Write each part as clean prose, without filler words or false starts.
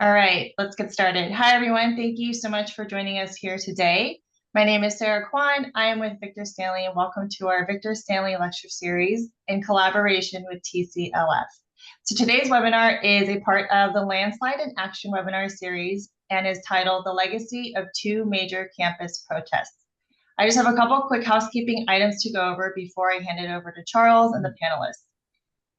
All right, let's get started. Hi, everyone. Thank you so much for joining us here today. My name is Sarah Kwan. I am with Victor Stanley, and welcome to our Victor Stanley Lecture Series in collaboration with TCLF. So today's webinar is a part of the Landslide in Action webinar series and is titled The Legacy of Two Major Campus Protests. I just have a couple quick housekeeping items to go over before I hand it over to Charles and the panelists.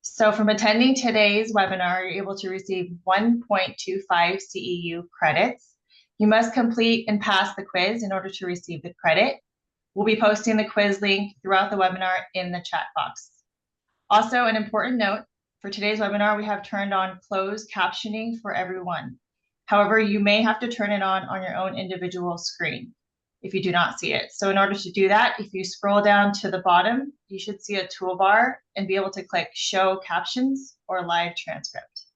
So from attending today's webinar, you're able to receive 1.25 CEU credits. You must complete and pass the quiz in order to receive the credit. We'll be posting the quiz link throughout the webinar in the chat box. Also, an important note, for today's webinar, we have turned on closed captioning for everyone. However, you may have to turn it on your own individual screen if you do not see it. So in order to do that, if you scroll down to the bottom, you should see a toolbar and be able to click Show Captions or Live Transcript.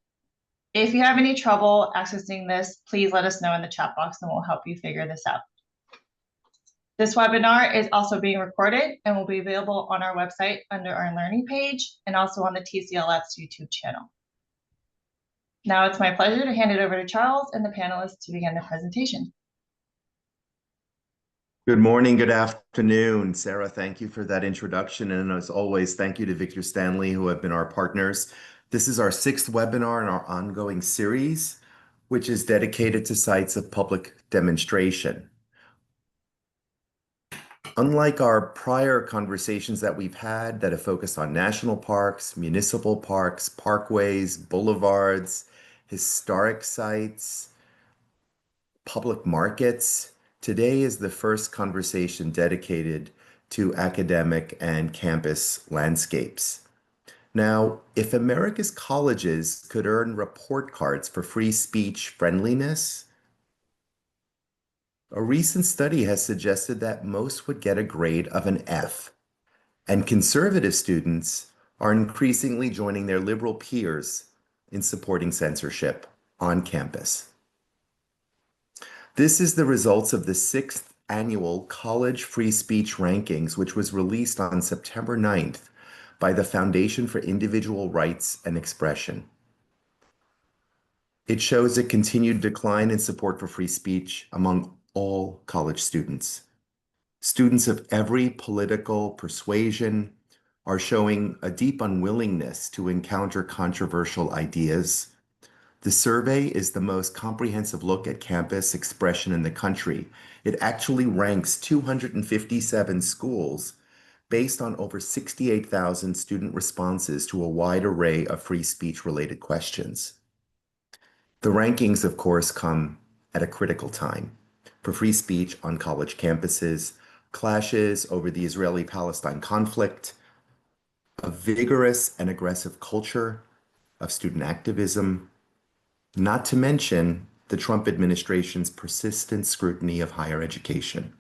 If you have any trouble accessing this, please let us know in the chat box and we'll help you figure this out. This webinar is also being recorded and will be available on our website under our learning page and also on the TCLF's YouTube channel. Now it's my pleasure to hand it over to Charles and the panelists to begin the presentation. Good morning, good afternoon. Sarah, thank you for that introduction. And as always, thank you to Victor Stanley, who have been our partners. This is our 6th webinar in our ongoing series, which is dedicated to sites of public demonstration. Unlike our prior conversations that we've had that have focused on national parks, municipal parks, parkways, boulevards, historic sites, public markets, today is the first conversation dedicated to academic and campus landscapes. Now, if America's colleges could earn report cards for free speech friendliness, a recent study has suggested that most would get a grade of an F, and conservative students are increasingly joining their liberal peers in supporting censorship on campus. This is the results of the 6th annual College Free Speech Rankings, which was released on September 9th by the Foundation for Individual Rights and Expression. It shows a continued decline in support for free speech among all college students. Students of every political persuasion are showing a deep unwillingness to encounter controversial ideas. The survey is the most comprehensive look at campus expression in the country. It actually ranks 257 schools based on over 68,000 student responses to a wide array of free speech related questions. The rankings, of course, come at a critical time. For free speech on college campuses, clashes over the Israeli-Palestine conflict, a vigorous and aggressive culture of student activism, not to mention the Trump administration's persistent scrutiny of higher education.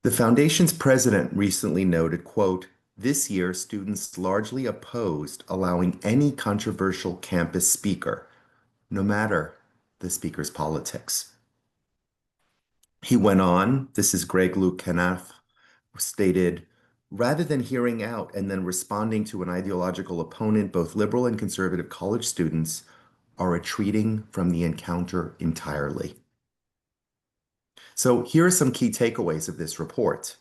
The foundation's president recently noted, quote, "This year, students largely opposed allowing any controversial campus speaker, no matter the speaker's politics." He went on, this is Greg Luke Kanaf, stated, "Rather than hearing out and then responding to an ideological opponent, both liberal and conservative college students are retreating from the encounter entirely." So here are some key takeaways of this report.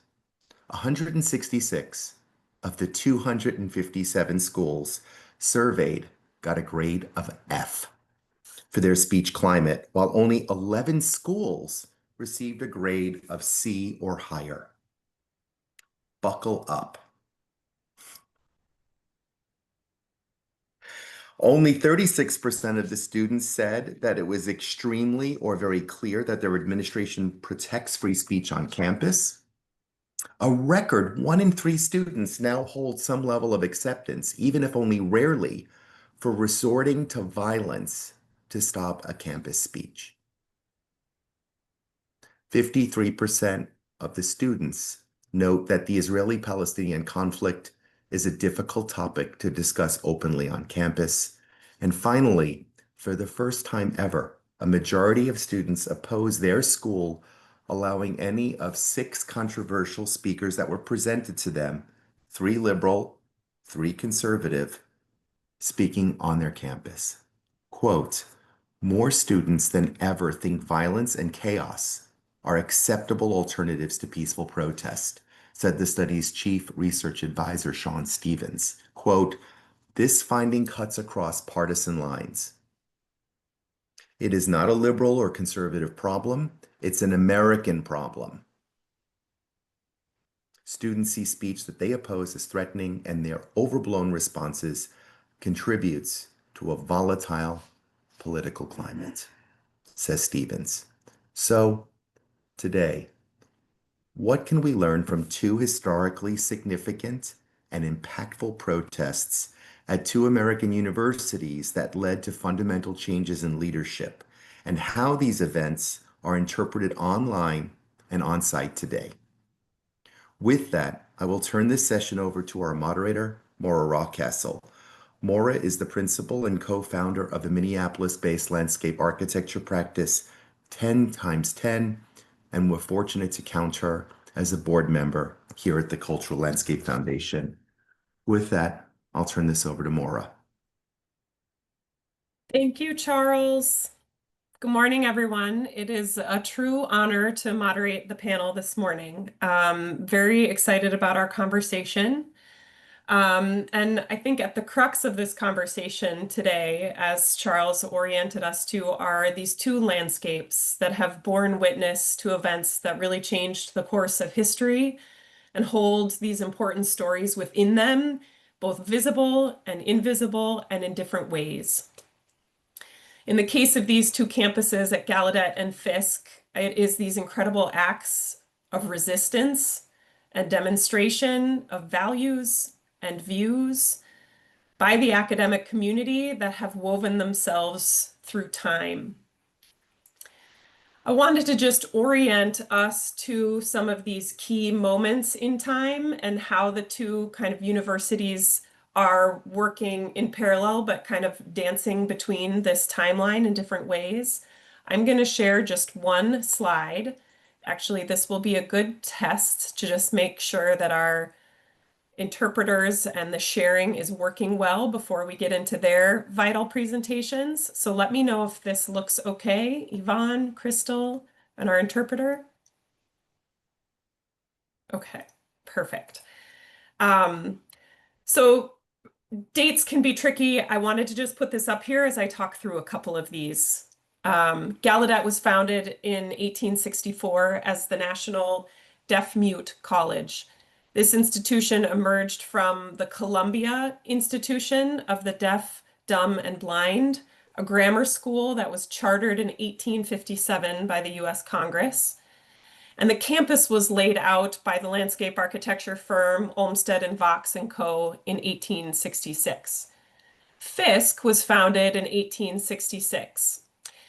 166 of the 257 schools surveyed got a grade of F for their speech climate, while only 11 schools received a grade of C or higher. Buckle up. Only 36% of the students said that it was extremely or very clear that their administration protects free speech on campus. A record 1 in 3 students now hold some level of acceptance, even if only rarely, for resorting to violence to stop a campus speech. 53% of the students note that the Israeli-Palestinian conflict is a difficult topic to discuss openly on campus. And finally, for the first time ever, a majority of students oppose their school allowing any of 6 controversial speakers that were presented to them, 3 liberal, 3 conservative, speaking on their campus. Quote, more students than ever think violence and chaos are acceptable alternatives to peaceful protest, said the study's chief research advisor, Sean Stevens. Quote, this finding cuts across partisan lines. It is not a liberal or conservative problem. It's an American problem. Students see speech that they oppose as threatening, and their overblown responses contributes to a volatile political climate, says Stevens. So, today, what can we learn from two historically significant and impactful protests at two American universities that led to fundamental changes in leadership, and how these events are interpreted online and on-site today? With that, I will turn this session over to our moderator, Maura Rockcastle. Maura is the principal and co-founder of the Minneapolis-based landscape architecture practice 10 times 10, and we're fortunate to count her as a board member here at the Cultural Landscape Foundation. With that, I'll turn this over to Maura. Thank you, Charles. Good morning, everyone. It is a true honor to moderate the panel this morning. Very excited about our conversation. And I think at the crux of this conversation today, as Charles oriented us to, are these two landscapes that have borne witness to events that really changed the course of history and hold these important stories within them, both visible and invisible and in different ways. In the case of these two campuses at Gallaudet and Fisk, it is these incredible acts of resistance and demonstration of values and views by the academic community that have woven themselves through time. I wanted to just orient us to some of these key moments in time and how the two kind of universities are working in parallel, but kind of dancing between this timeline in different ways. I'm going to share just one slide. Actually, this will be a good test to just make sure that our interpreters and the sharing is working well before we get into their vital presentations. So let me know if this looks okay. Yvonne, Crystal, and our interpreter. Okay, perfect. So dates can be tricky. I wanted to just put this up here as I talk through a couple of these. Gallaudet was founded in 1864 as the National Deaf-Mute College. This institution emerged from the Columbia Institution of the Deaf, Dumb, and Blind, a grammar school that was chartered in 1857 by the U.S. Congress. And the campus was laid out by the landscape architecture firm Olmsted and Vaux & Co. in 1866. Fisk was founded in 1866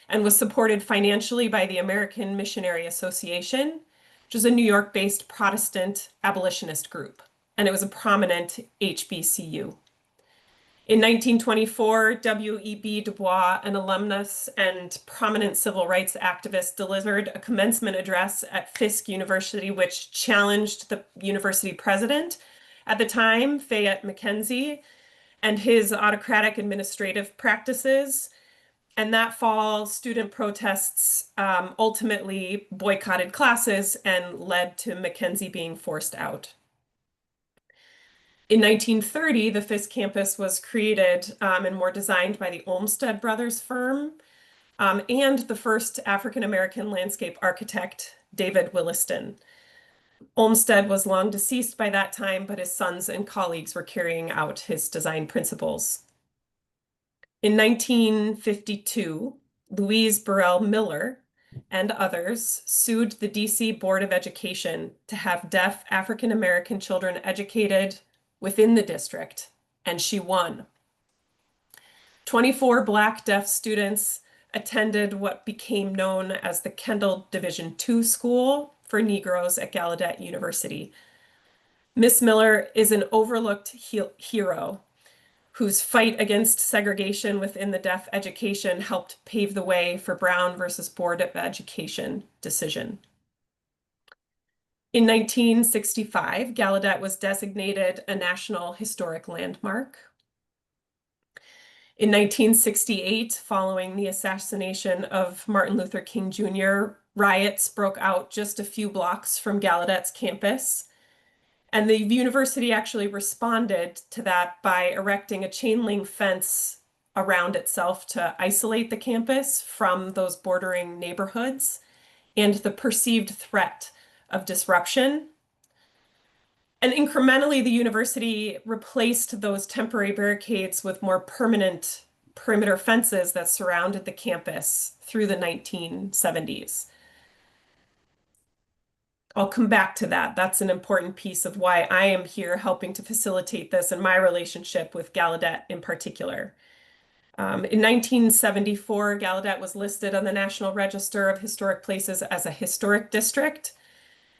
and was supported financially by the American Missionary Association, which is a New York-based Protestant abolitionist group, and it was a prominent HBCU. In 1924, W.E.B. Du Bois, an alumnus and prominent civil rights activist, delivered a commencement address at Fisk University, which challenged the university president at the time, Fayette McKenzie, and his autocratic administrative practices. And that fall, student protests ultimately boycotted classes and led to McKenzie being forced out. In 1930, the Fisk campus was created and more designed by the Olmsted Brothers firm and the first African-American landscape architect, David Williston. Olmsted was long deceased by that time, but his sons and colleagues were carrying out his design principles. In 1952, Louise Burrell Miller and others sued the DC Board of Education to have deaf African-American children educated within the district, and she won. 24 Black deaf students attended what became known as the Kendall Division II School for Negroes at Gallaudet University. Miss Miller is an overlooked hero whose fight against segregation within the deaf education helped pave the way for Brown versus Board of Education decision. In 1965, Gallaudet was designated a National Historic Landmark. In 1968, following the assassination of Martin Luther King Jr., riots broke out just a few blocks from Gallaudet's campus. And the university actually responded to that by erecting a chain link fence around itself to isolate the campus from those bordering neighborhoods and the perceived threat of disruption. And incrementally, the university replaced those temporary barricades with more permanent perimeter fences that surrounded the campus through the 1970s. I'll come back to that. That's an important piece of why I am here helping to facilitate this and my relationship with Gallaudet in particular. In 1974, Gallaudet was listed on the National Register of Historic Places as a historic district.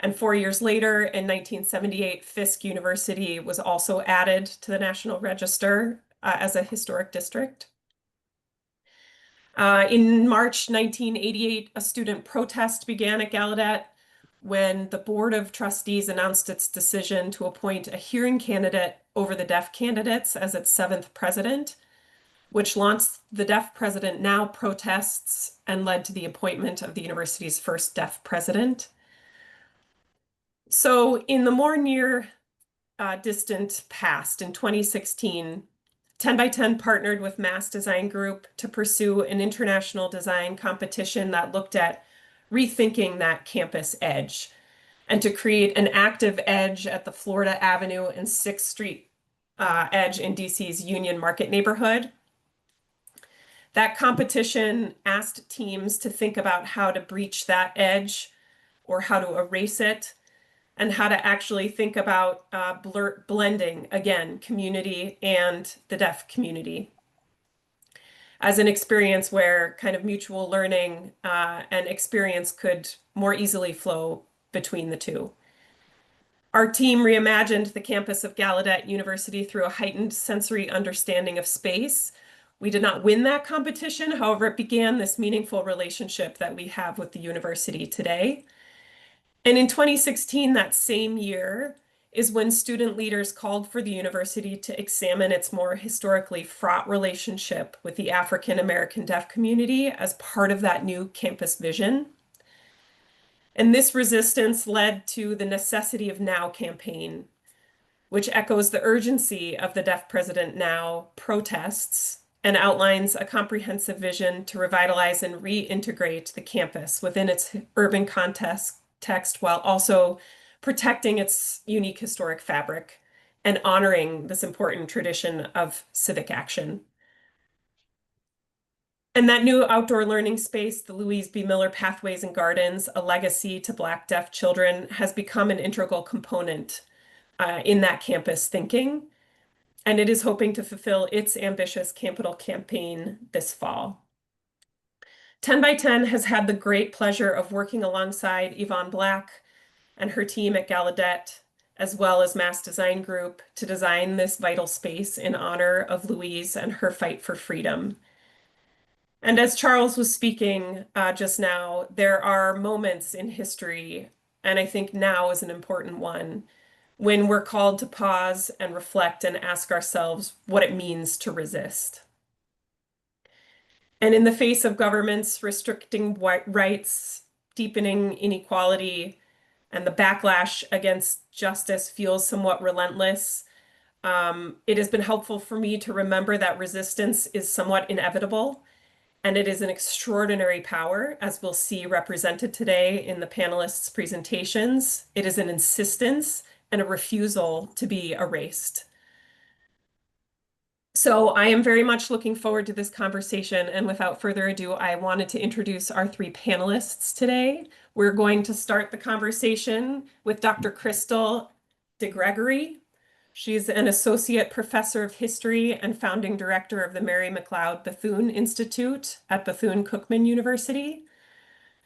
And 4 years later, in 1978, Fisk University was also added to the National Register as a historic district. In March 1988, a student protest began at Gallaudet when the Board of Trustees announced its decision to appoint a hearing candidate over the deaf candidates as its 7th president, which launched the Deaf President Now protests and led to the appointment of the university's first deaf president. So in the more near distant past, in 2016, 10 by 10 partnered with Mass Design Group to pursue an international design competition that looked at rethinking that campus edge and to create an active edge at the Florida Avenue and 6th Street edge in DC's Union Market neighborhood. That competition asked teams to think about how to breach that edge or how to erase it, and how to actually think about blending, again, community and the deaf community as an experience where kind of mutual learning and experience could more easily flow between the two. Our team reimagined the campus of Gallaudet University through a heightened sensory understanding of space. We did not win that competition, however, it began this meaningful relationship that we have with the university today. And in 2016, that same year, is when student leaders called for the university to examine its more historically fraught relationship with the African American deaf community as part of that new campus vision. And this resistance led to the Necessity of Now campaign, which echoes the urgency of the Deaf President Now protests and outlines a comprehensive vision to revitalize and reintegrate the campus within its urban context while also protecting its unique historic fabric and honoring this important tradition of civic action. And that new outdoor learning space, the Louise B. Miller Pathways and Gardens, a legacy to Black deaf children, has become an integral component in that campus thinking. And it is hoping to fulfill its ambitious capital campaign this fall. 10 by 10 has had the great pleasure of working alongside Yvonne Black and her team at Gallaudet, as well as Mass Design Group, to design this vital space in honor of Louise and her fight for freedom. And as Charles was speaking just now, there are moments in history, and I think now is an important one, when we're called to pause and reflect and ask ourselves what it means to resist. And in the face of governments restricting rights, deepening inequality, and the backlash against justice feels somewhat relentless, it has been helpful for me to remember that resistance is somewhat inevitable, and it is an extraordinary power, as we'll see represented today in the panelists' presentations. It is an insistence and a refusal to be erased. So I am very much looking forward to this conversation, and without further ado, I wanted to introduce our 3 panelists today. We're going to start the conversation with Dr. Crystal DeGregory. She's an associate professor of history and founding director of the Mary McLeod Bethune Institute at Bethune-Cookman University.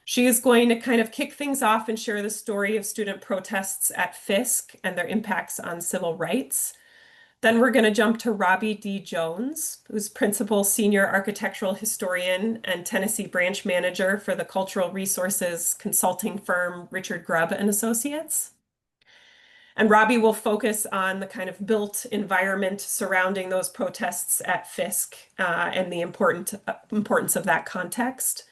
She is going to kind of kick things off and share the story of student protests at Fisk and their impacts on civil rights. Then we're going to jump to Robbie D. Jones, who's principal senior architectural historian and Tennessee branch manager for the cultural resources consulting firm Richard Grubb and Associates. And Robbie will focus on the kind of built environment surrounding those protests at Fisk and the importance of that context.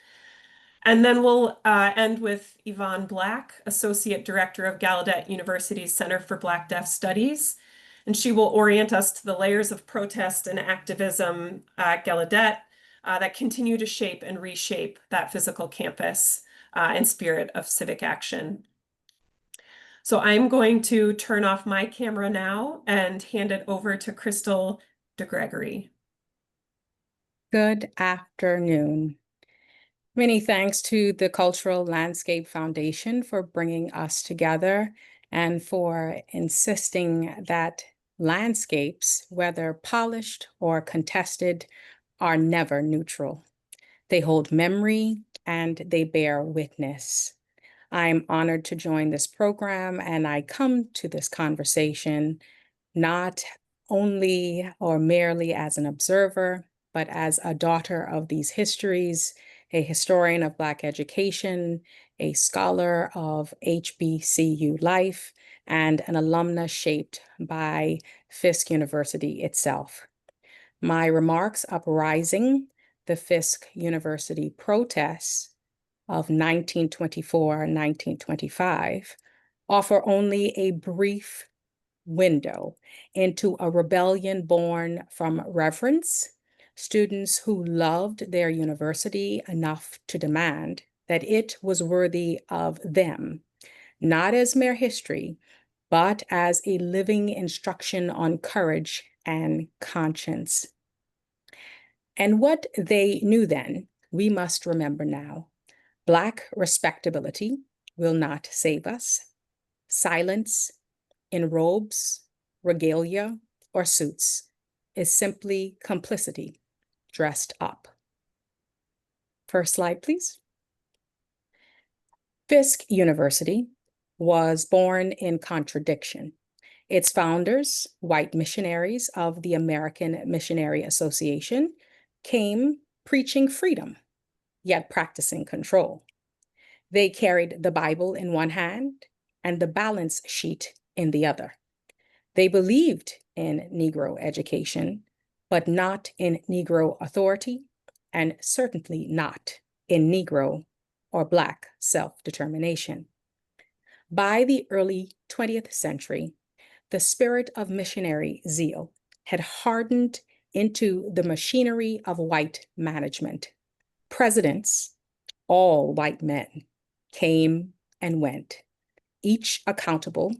And then we'll end with Yvonne Black, Associate Director of Gallaudet University's Center for Black Deaf Studies. And she will orient us to the layers of protest and activism at Gallaudet that continue to shape and reshape that physical campus and spirit of civic action. So I'm going to turn off my camera now and hand it over to Crystal DeGregory. Good afternoon. Many thanks to the Cultural Landscape Foundation for bringing us together and for insisting that landscapes, whether polished or contested, are never neutral. They hold memory and they bear witness. I'm honored to join this program, and I come to this conversation not only or merely as an observer, but as a daughter of these histories, a historian of Black education, a scholar of HBCU life, and an alumnus shaped by Fisk University itself. My remarks uprising the Fisk University protests of 1924-1925 offer only a brief window into a rebellion born from reverence, students who loved their university enough to demand that it was worthy of them, not as mere history, but as a living instruction on courage and conscience. And what they knew then, we must remember now. Black respectability will not save us. Silence in robes, regalia, or suits is simply complicity dressed up. First slide, please. Fisk University was born in contradiction. Its founders, white missionaries of the American Missionary Association, came preaching freedom, yet practicing control. They carried the Bible in one hand and the balance sheet in the other. They believed in Negro education, but not in Negro authority, and certainly not in Negro or Black self-determination. By the early 20th century, the spirit of missionary zeal had hardened into the machinery of white management. Presidents, all white men, came and went, each accountable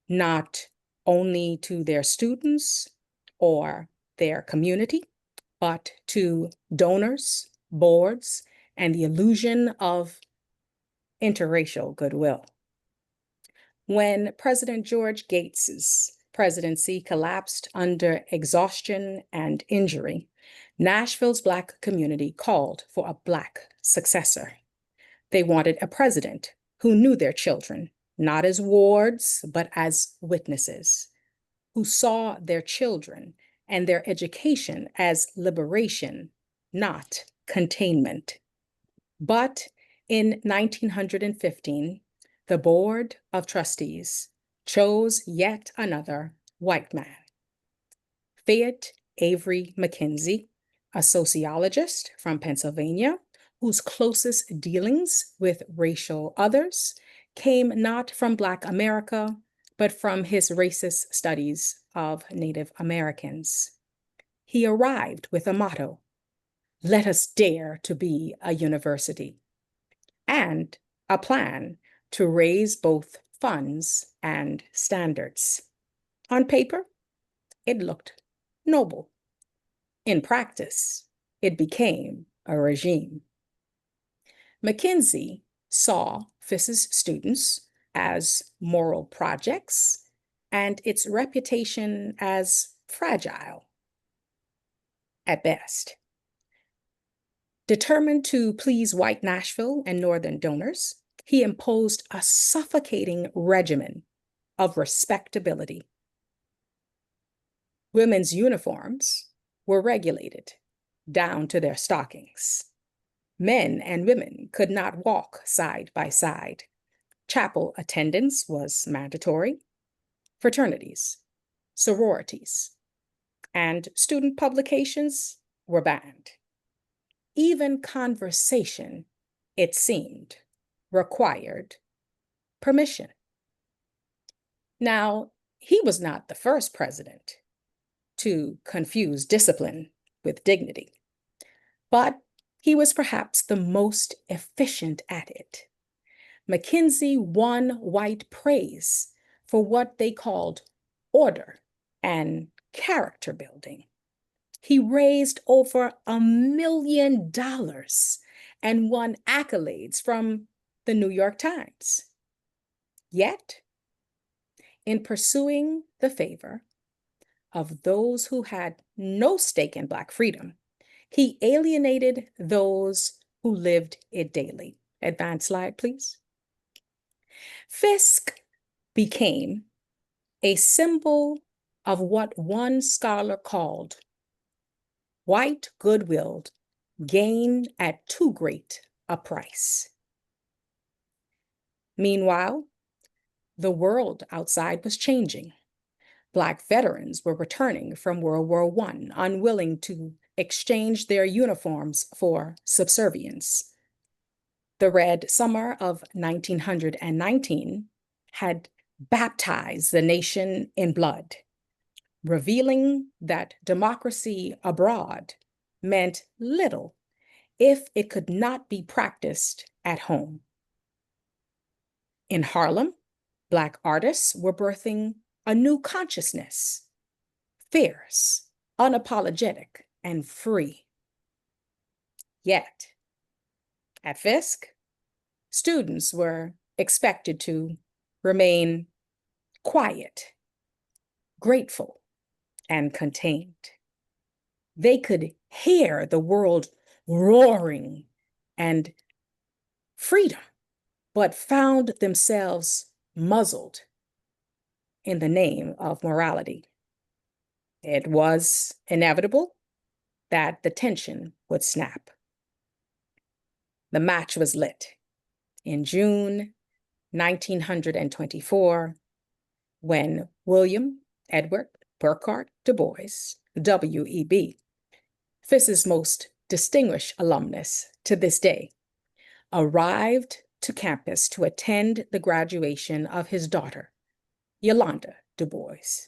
not only to their students or their community, but to donors, boards, and the illusion of interracial goodwill. When President George Gates's presidency collapsed under exhaustion and injury, Nashville's Black community called for a Black successor. They wanted a president who knew their children, not as wards, but as witnesses, who saw their children and their education as liberation, not containment. But in 1915, the Board of Trustees chose yet another white man. Fayette Avery McKenzie, a sociologist from Pennsylvania, whose closest dealings with racial others came not from Black America, but from his racist studies of Native Americans. He arrived with a motto: "Let us dare to be a university," and a plan to raise both funds and standards. On paper, it looked noble. In practice, it became a regime. McKenzie saw Fisk's students as moral projects and its reputation as fragile at best. Determined to please white Nashville and Northern donors, he imposed a suffocating regimen of respectability. Women's uniforms were regulated down to their stockings. Men and women could not walk side by side. Chapel attendance was mandatory. fraternities, sororities, and student publications were banned. Even conversation, it seemed, required permission. Now, he was not the first president to confuse discipline with dignity, but he was perhaps the most efficient at it. McKinsey won white praise for what they called order and character building. He raised over $1 million and won accolades from the New York Times. Yet, in pursuing the favor of those who had no stake in Black freedom, he alienated those who lived it daily. Advance slide, please. Fisk became a symbol of what one scholar called white goodwill gained at too great a price. Meanwhile, the world outside was changing. Black veterans were returning from World War I, unwilling to exchange their uniforms for subservience. The Red Summer of 1919 had baptized the nation in blood, revealing that democracy abroad meant little if it could not be practiced at home. In Harlem, Black artists were birthing a new consciousness, fierce, unapologetic, and free. Yet, at Fisk, students were expected to remain quiet, grateful, and contained. They could hear the world roaring and freedom, but found themselves muzzled in the name of morality. It was inevitable that the tension would snap. The match was lit in June 1924, when William Edward Burghardt Du Bois, W.E.B., Fisk's most distinguished alumnus to this day, arrived to campus to attend the graduation of his daughter, Yolanda Du Bois.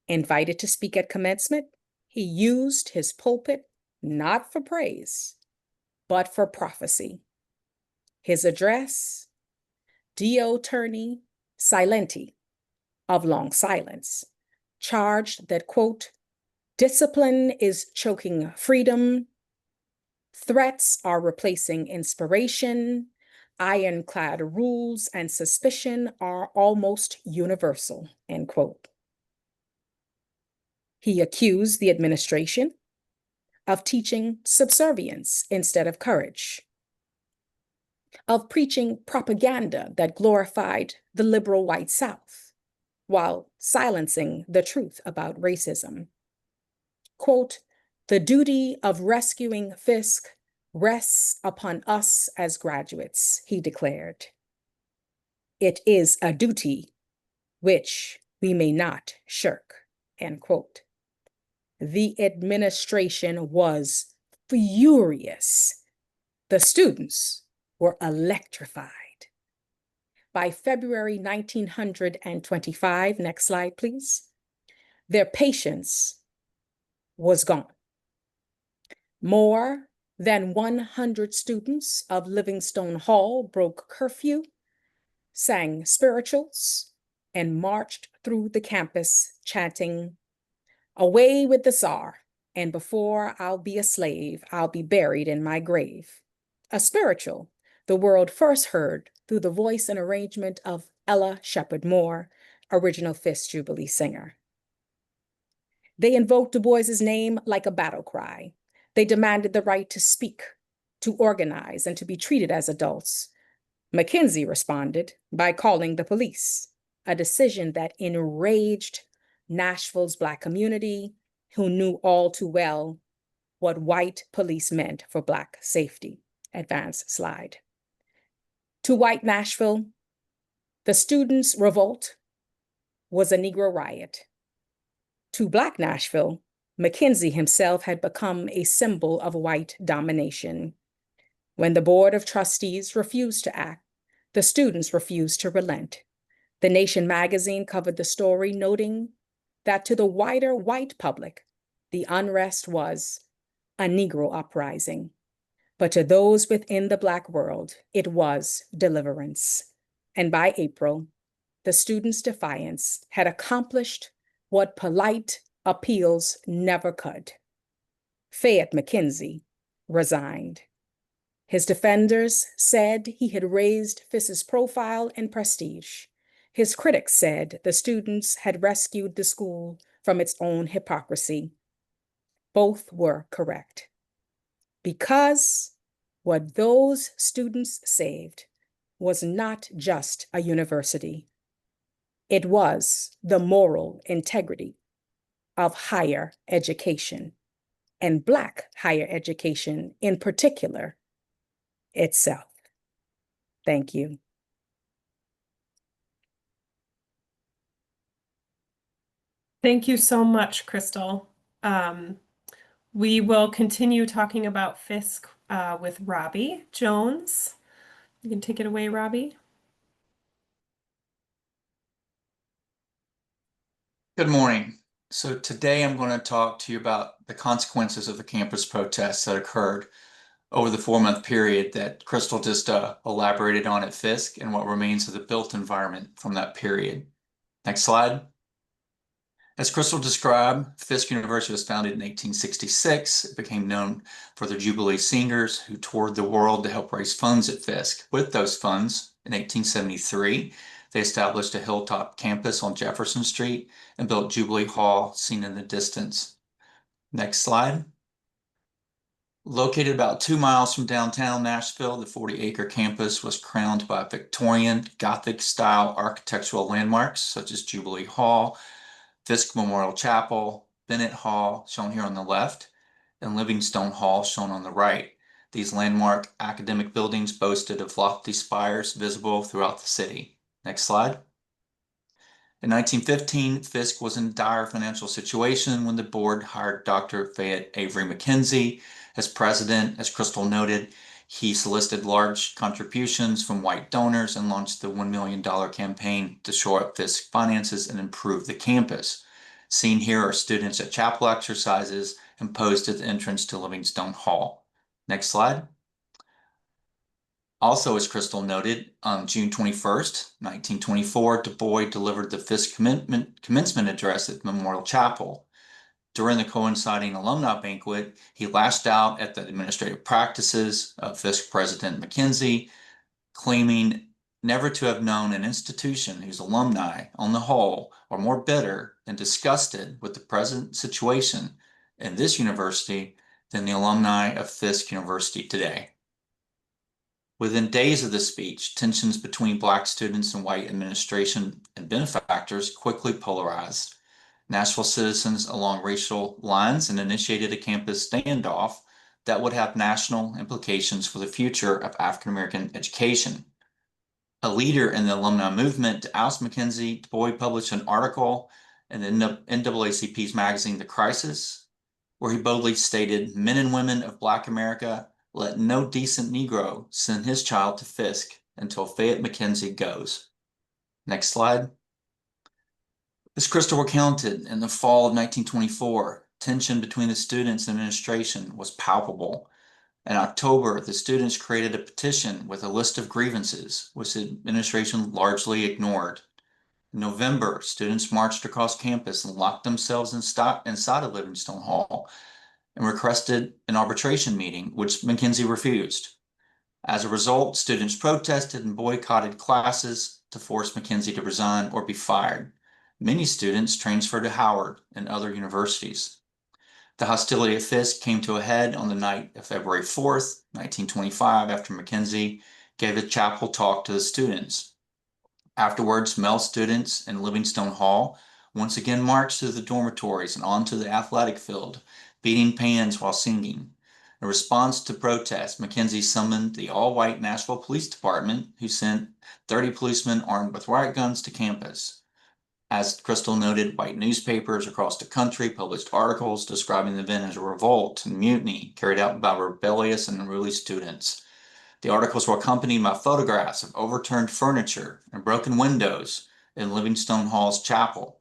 Invited to speak at commencement, he used his pulpit not for praise, but for prophecy. His address, Dio Turney Silenti, of long silence, charged that, quote, discipline is choking freedom, threats are replacing inspiration, ironclad rules and suspicion are almost universal, end quote. He accused the administration of teaching subservience instead of courage, of preaching propaganda that glorified the liberal white South while silencing the truth about racism. Quote, the duty of rescuing Fisk rests upon us as graduates, he declared. It is a duty which we may not shirk, end quote. The administration was furious. The students were electrified. By February 1925, next slide, please, their patience was gone. More than 100 students of Livingstone Hall broke curfew, sang spirituals, and marched through the campus chanting, away with the Tsar, and before I'll be a slave, I'll be buried in my grave. A spiritual the world first heard through the voice and arrangement of Ella Shepherd Moore, original Fisk Jubilee singer. They invoked Du Bois's name like a battle cry. They demanded the right to speak, to organize, and to be treated as adults. McKinsey responded by calling the police, a decision that enraged Nashville's Black community, who knew all too well what white police meant for Black safety. Advance slide. To white Nashville, the students' revolt was a Negro riot. To Black Nashville, Mackenzie himself had become a symbol of white domination. When the Board of Trustees refused to act, the students refused to relent. The Nation magazine covered the story, noting that to the wider white public, the unrest was a Negro uprising. But to those within the Black world, it was deliverance. And by April, the students' defiance had accomplished what polite appeals never could. Fayette Mackenzie resigned. His defenders said he had raised Fisk's profile and prestige. His critics said the students had rescued the school from its own hypocrisy. Both were correct. Because what those students saved was not just a university. It was the moral integrity of higher education, and Black higher education in particular itself. Thank you. Thank you so much, Crystal. We will continue talking about Fisk with Robbie Jones. You can take it away, Robbie. Good morning. So today I'm going to talk to you about the consequences of the campus protests that occurred over the 4-month period that Crystal just elaborated on at Fisk and what remains of the built environment from that period. Next slide. As Crystal described, Fisk University was founded in 1866. It became known for the Jubilee Singers who toured the world to help raise funds at Fisk. With those funds, in 1873, they established a hilltop campus on Jefferson Street and built Jubilee Hall, seen in the distance. Next slide. Located about 2 miles from downtown Nashville, the 40-acre campus was crowned by Victorian Gothic-style architectural landmarks such as Jubilee Hall, Fisk Memorial Chapel, Bennett Hall, shown here on the left, and Livingstone Hall, shown on the right. These landmark academic buildings boasted of lofty spires visible throughout the city. Next slide. In 1915, Fisk was in a dire financial situation when the board hired Dr. Fayette Avery Mackenzie as president. As Crystal noted, he solicited large contributions from white donors and launched the $1 million campaign to shore up Fisk finances and improve the campus. Seen here are students at chapel exercises and posed at the entrance to Livingstone Hall. Next slide. Also, as Crystal noted, on June 21st, 1924, Du Bois delivered the Fisk commencement address at Memorial Chapel. During the coinciding alumni banquet, he lashed out at the administrative practices of Fisk President Mackenzie, claiming never to have known an institution whose alumni, on the whole, are more bitter and disgusted with the present situation in this university than the alumni of Fisk University today. Within days of this speech, tensions between Black students and white administration and benefactors quickly polarized. Nashville citizens along racial lines and initiated a campus standoff that would have national implications for the future of African-American education. A leader in the alumni movement to oust Mackenzie, Du Bois published an article in the NAACP's magazine, The Crisis, where he boldly stated, "Men and women of Black America, let no decent Negro send his child to Fisk until Fayette Mackenzie goes." Next slide. As Crystal recounted, in the fall of 1924, tension between the students and administration was palpable. In October, the students created a petition with a list of grievances, which the administration largely ignored. In November, students marched across campus and locked themselves inside of Livingstone Hall and requested an arbitration meeting, which Mackenzie refused. As a result, students protested and boycotted classes to force Mackenzie to resign or be fired. Many students transferred to Howard and other universities. The hostility at Fisk came to a head on the night of February 4th, 1925, after Mackenzie gave a chapel talk to the students. Afterwards, male students in Livingstone Hall once again marched through the dormitories and onto the athletic field, beating pans while singing. In response to protests, Mackenzie summoned the all-white Nashville Police Department, who sent 30 policemen armed with riot guns to campus. As Crystal noted, white newspapers across the country published articles describing the event as a revolt and mutiny carried out by rebellious and unruly students. The articles were accompanied by photographs of overturned furniture and broken windows in Livingstone Hall's chapel.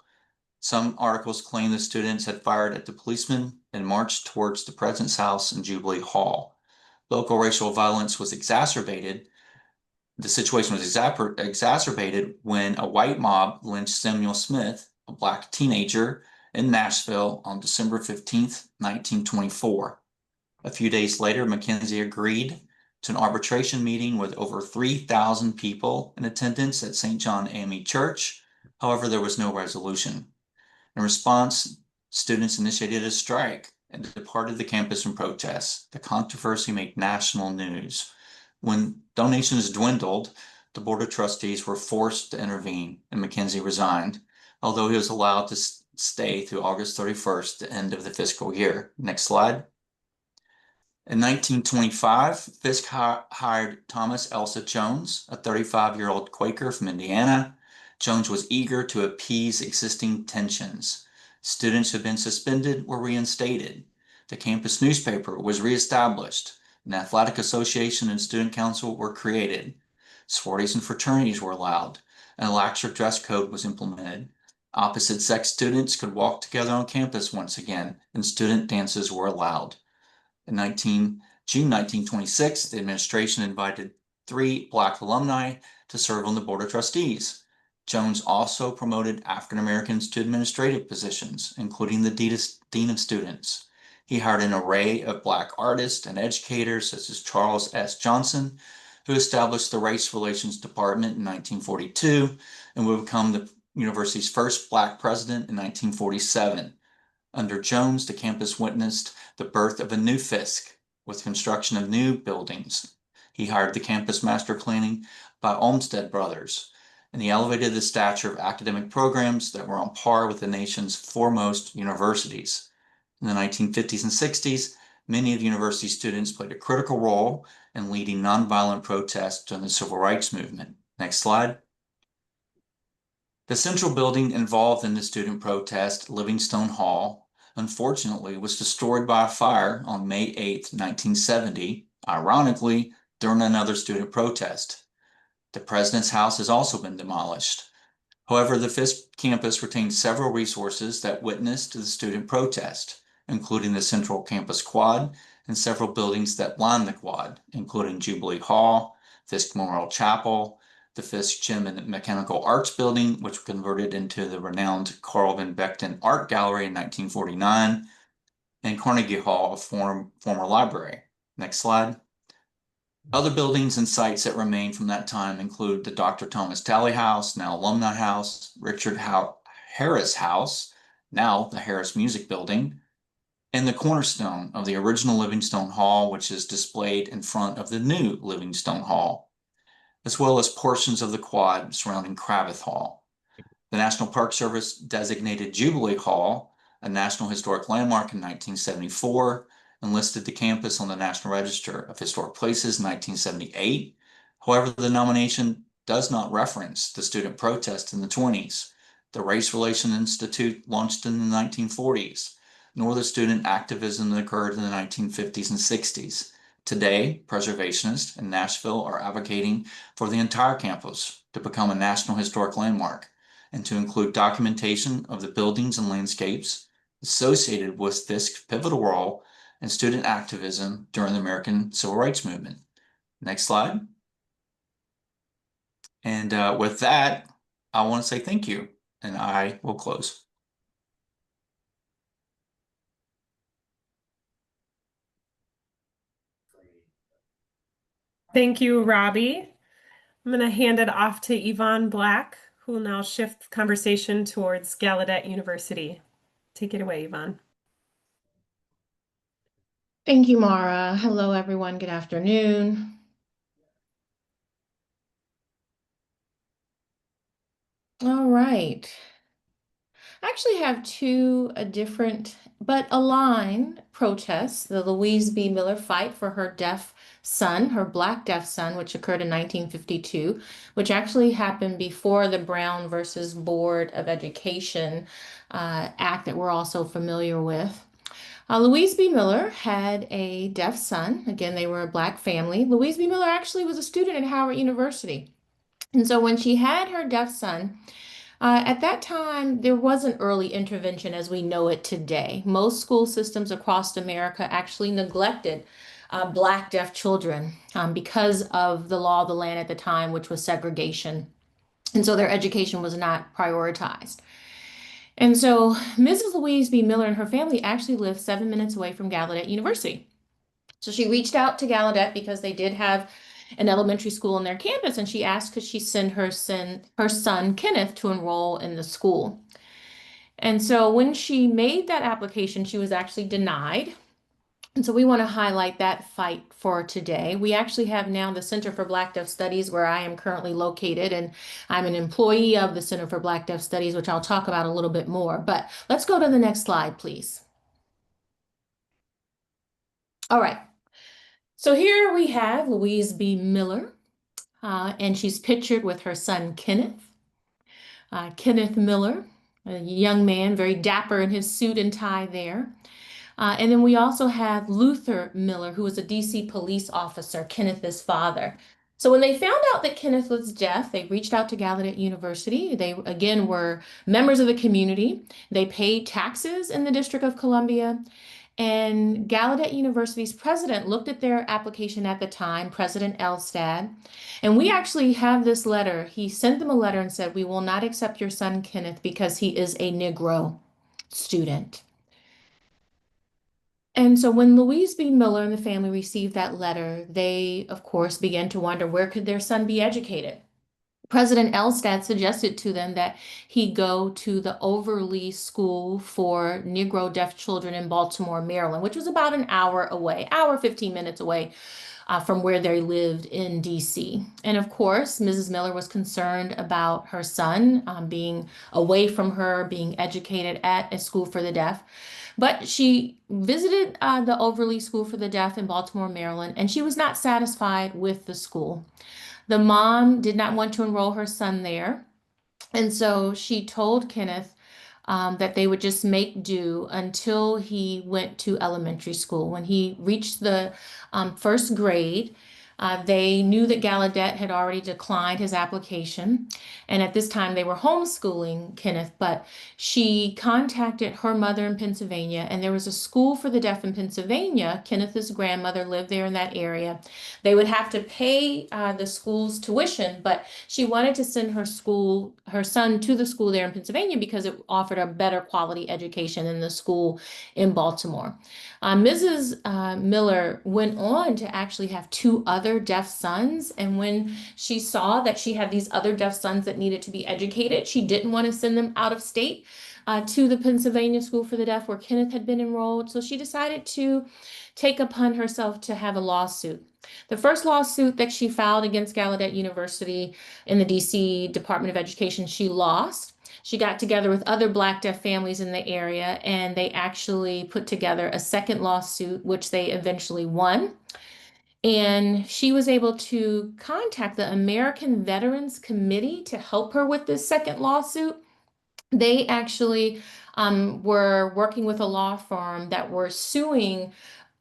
Some articles claimed the students had fired at the policemen and marched towards the president's house in Jubilee Hall. Local racial violence was exacerbated. The situation was exacerbated when a white mob lynched Samuel Smith, a black teenager, in Nashville on December 15th, 1924. A few days later, Mackenzie agreed to an arbitration meeting with over 3,000 people in attendance at St. John AME Church. However, there was no resolution. In response, students initiated a strike and departed the campus in protest. The controversy made national news. When donations dwindled, the Board of Trustees were forced to intervene and Mackenzie resigned, although he was allowed to stay through August 31st, the end of the fiscal year. Next slide. In 1925, Fisk hired Thomas Elsa Jones, a 35-year-old Quaker from Indiana. Jones was eager to appease existing tensions. Students who had been suspended were reinstated. The campus newspaper was reestablished. An athletic association and student council were created. Sororities and fraternities were allowed. An electric dress code was implemented. Opposite-sex students could walk together on campus once again, and student dances were allowed. In June 1926, the administration invited 3 Black alumni to serve on the Board of Trustees. Jones also promoted African Americans to administrative positions, including the Dean of Students. He hired an array of Black artists and educators, such as Charles S. Johnson, who established the Race Relations Department in 1942 and would become the university's first Black president in 1947. Under Jones, the campus witnessed the birth of a new Fisk with construction of new buildings. He hired the campus master planning by Olmsted Brothers, and he elevated the stature of academic programs that were on par with the nation's foremost universities. In the 1950s and 60s, many of the university students played a critical role in leading nonviolent protests during the Civil Rights Movement. Next slide. The central building involved in the student protest, Livingstone Hall, unfortunately was destroyed by a fire on May 8, 1970, ironically, during another student protest. The president's house has also been demolished. However, the Fisk campus retained several resources that witnessed the student protest, including the Central Campus Quad and several buildings that line the quad, including Jubilee Hall, Fisk Memorial Chapel, the Fisk Gym and Mechanical Arts Building, which was converted into the renowned Carl Van Beckton Art Gallery in 1949, and Carnegie Hall, a former library. Next slide. Other buildings and sites that remain from that time include the Dr. Thomas Talley House, now Alumni House, Richard Harris House, now the Harris Music Building, and the cornerstone of the original Livingstone Hall, which is displayed in front of the new Livingstone Hall, as well as portions of the quad surrounding Cravath Hall. The National Park Service designated Jubilee Hall a National Historic Landmark in 1974 and listed the campus on the National Register of Historic Places in 1978. However, the nomination does not reference the student protest in the 20s, the Race Relations Institute launched in the 1940s, nor the student activism that occurred in the 1950s and 60s. Today, preservationists in Nashville are advocating for the entire campus to become a National Historic Landmark and to include documentation of the buildings and landscapes associated with Fisk's pivotal role in student activism during the American Civil Rights Movement. Next slide. And with that, I want to say thank you, and I will close. Thank you, Robbie. I'm going to hand it off to Yvonne Black, who will now shift the conversation towards Gallaudet University. Take it away, Yvonne. Thank you, Mara. Hello, everyone. Good afternoon. All right. I actually have two different but aligned protests. The Louise B. Miller fight for her deaf son, her black deaf son, which occurred in 1952, which actually happened before the Brown versus Board of Education Act that we're also familiar with. Louise B. Miller had a deaf son. Again, they were a black family. Louise B. Miller actually was a student at Howard University. And so when she had her deaf son, at that time, there wasn't early intervention as we know it today. Most school systems across America actually neglected Black deaf children because of the law of the land at the time, which was segregation. And so their education was not prioritized. And so Mrs. Louise B. Miller and her family actually lived 7 minutes away from Gallaudet University. So she reached out to Gallaudet because they did have an elementary school on their campus, and she asked could she send her son Kenneth to enroll in the school. And so when she made that application, she was actually denied. And so we want to highlight that fight for today. We actually have now the Center for Black Deaf Studies where I am currently located, and I'm an employee of the Center for Black Deaf Studies, which I'll talk about a little bit more. But let's go to the next slide, please. All right. So here we have Louise B. Miller, and she's pictured with her son, Kenneth. Kenneth Miller, a young man, very dapper in his suit and tie there. And then we also have Luther Miller, who was a DC police officer, Kenneth's father. So when they found out that Kenneth was deaf, they reached out to Gallaudet University. They, again, were members of the community. They paid taxes in the District of Columbia. And Gallaudet University's president looked at their application at the time, President Elstad, and we actually have this letter. He sent them a letter and said, we will not accept your son, Kenneth, because he is a Negro student. And so when Louise B. Miller and the family received that letter, they, of course, began to wonder where could their son be educated. President Elstad suggested to them that he go to the Overly School for Negro Deaf Children in Baltimore, Maryland, which was about an hour away, 15 minutes away from where they lived in DC. And of course, Mrs. Miller was concerned about her son being away from her, being educated at a school for the deaf. But she visited the Overly School for the Deaf in Baltimore, Maryland, and she was not satisfied with the school. The mom did not want to enroll her son there. And so she told Kenneth that they would just make do until he went to elementary school. When he reached the first grade, they knew that Gallaudet had already declined his application. And at this time, they were homeschooling Kenneth, but she contacted her mother in Pennsylvania, and there was a school for the deaf in Pennsylvania. Kenneth's grandmother lived there in that area. They would have to pay the school's tuition, but she wanted to send her son to the school there in Pennsylvania because it offered a better quality education than the school in Baltimore. Mrs. Miller went on to actually have 2 other deaf sons, and when she saw that she had these other deaf sons that needed to be educated, she didn't want to send them out of state to the Pennsylvania School for the Deaf where Kenneth had been enrolled. So she decided to take upon herself to have a lawsuit. The first lawsuit that she filed against Gallaudet University in the DC Department of Education, she lost. She got together with other Black deaf families in the area, and they actually put together a second lawsuit, which they eventually won. And she was able to contact the American Veterans Committee to help her with this second lawsuit. They actually were working with a law firm that were suing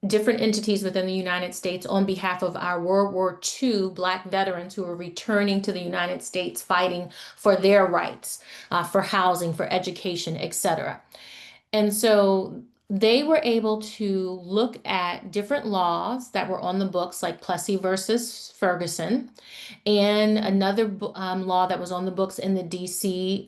different entities within the United States on behalf of our World War II Black veterans who were returning to the United States fighting for their rights, for housing, for education, etc. And so they were able to look at different laws that were on the books, like Plessy versus Ferguson, and another law that was on the books in the DC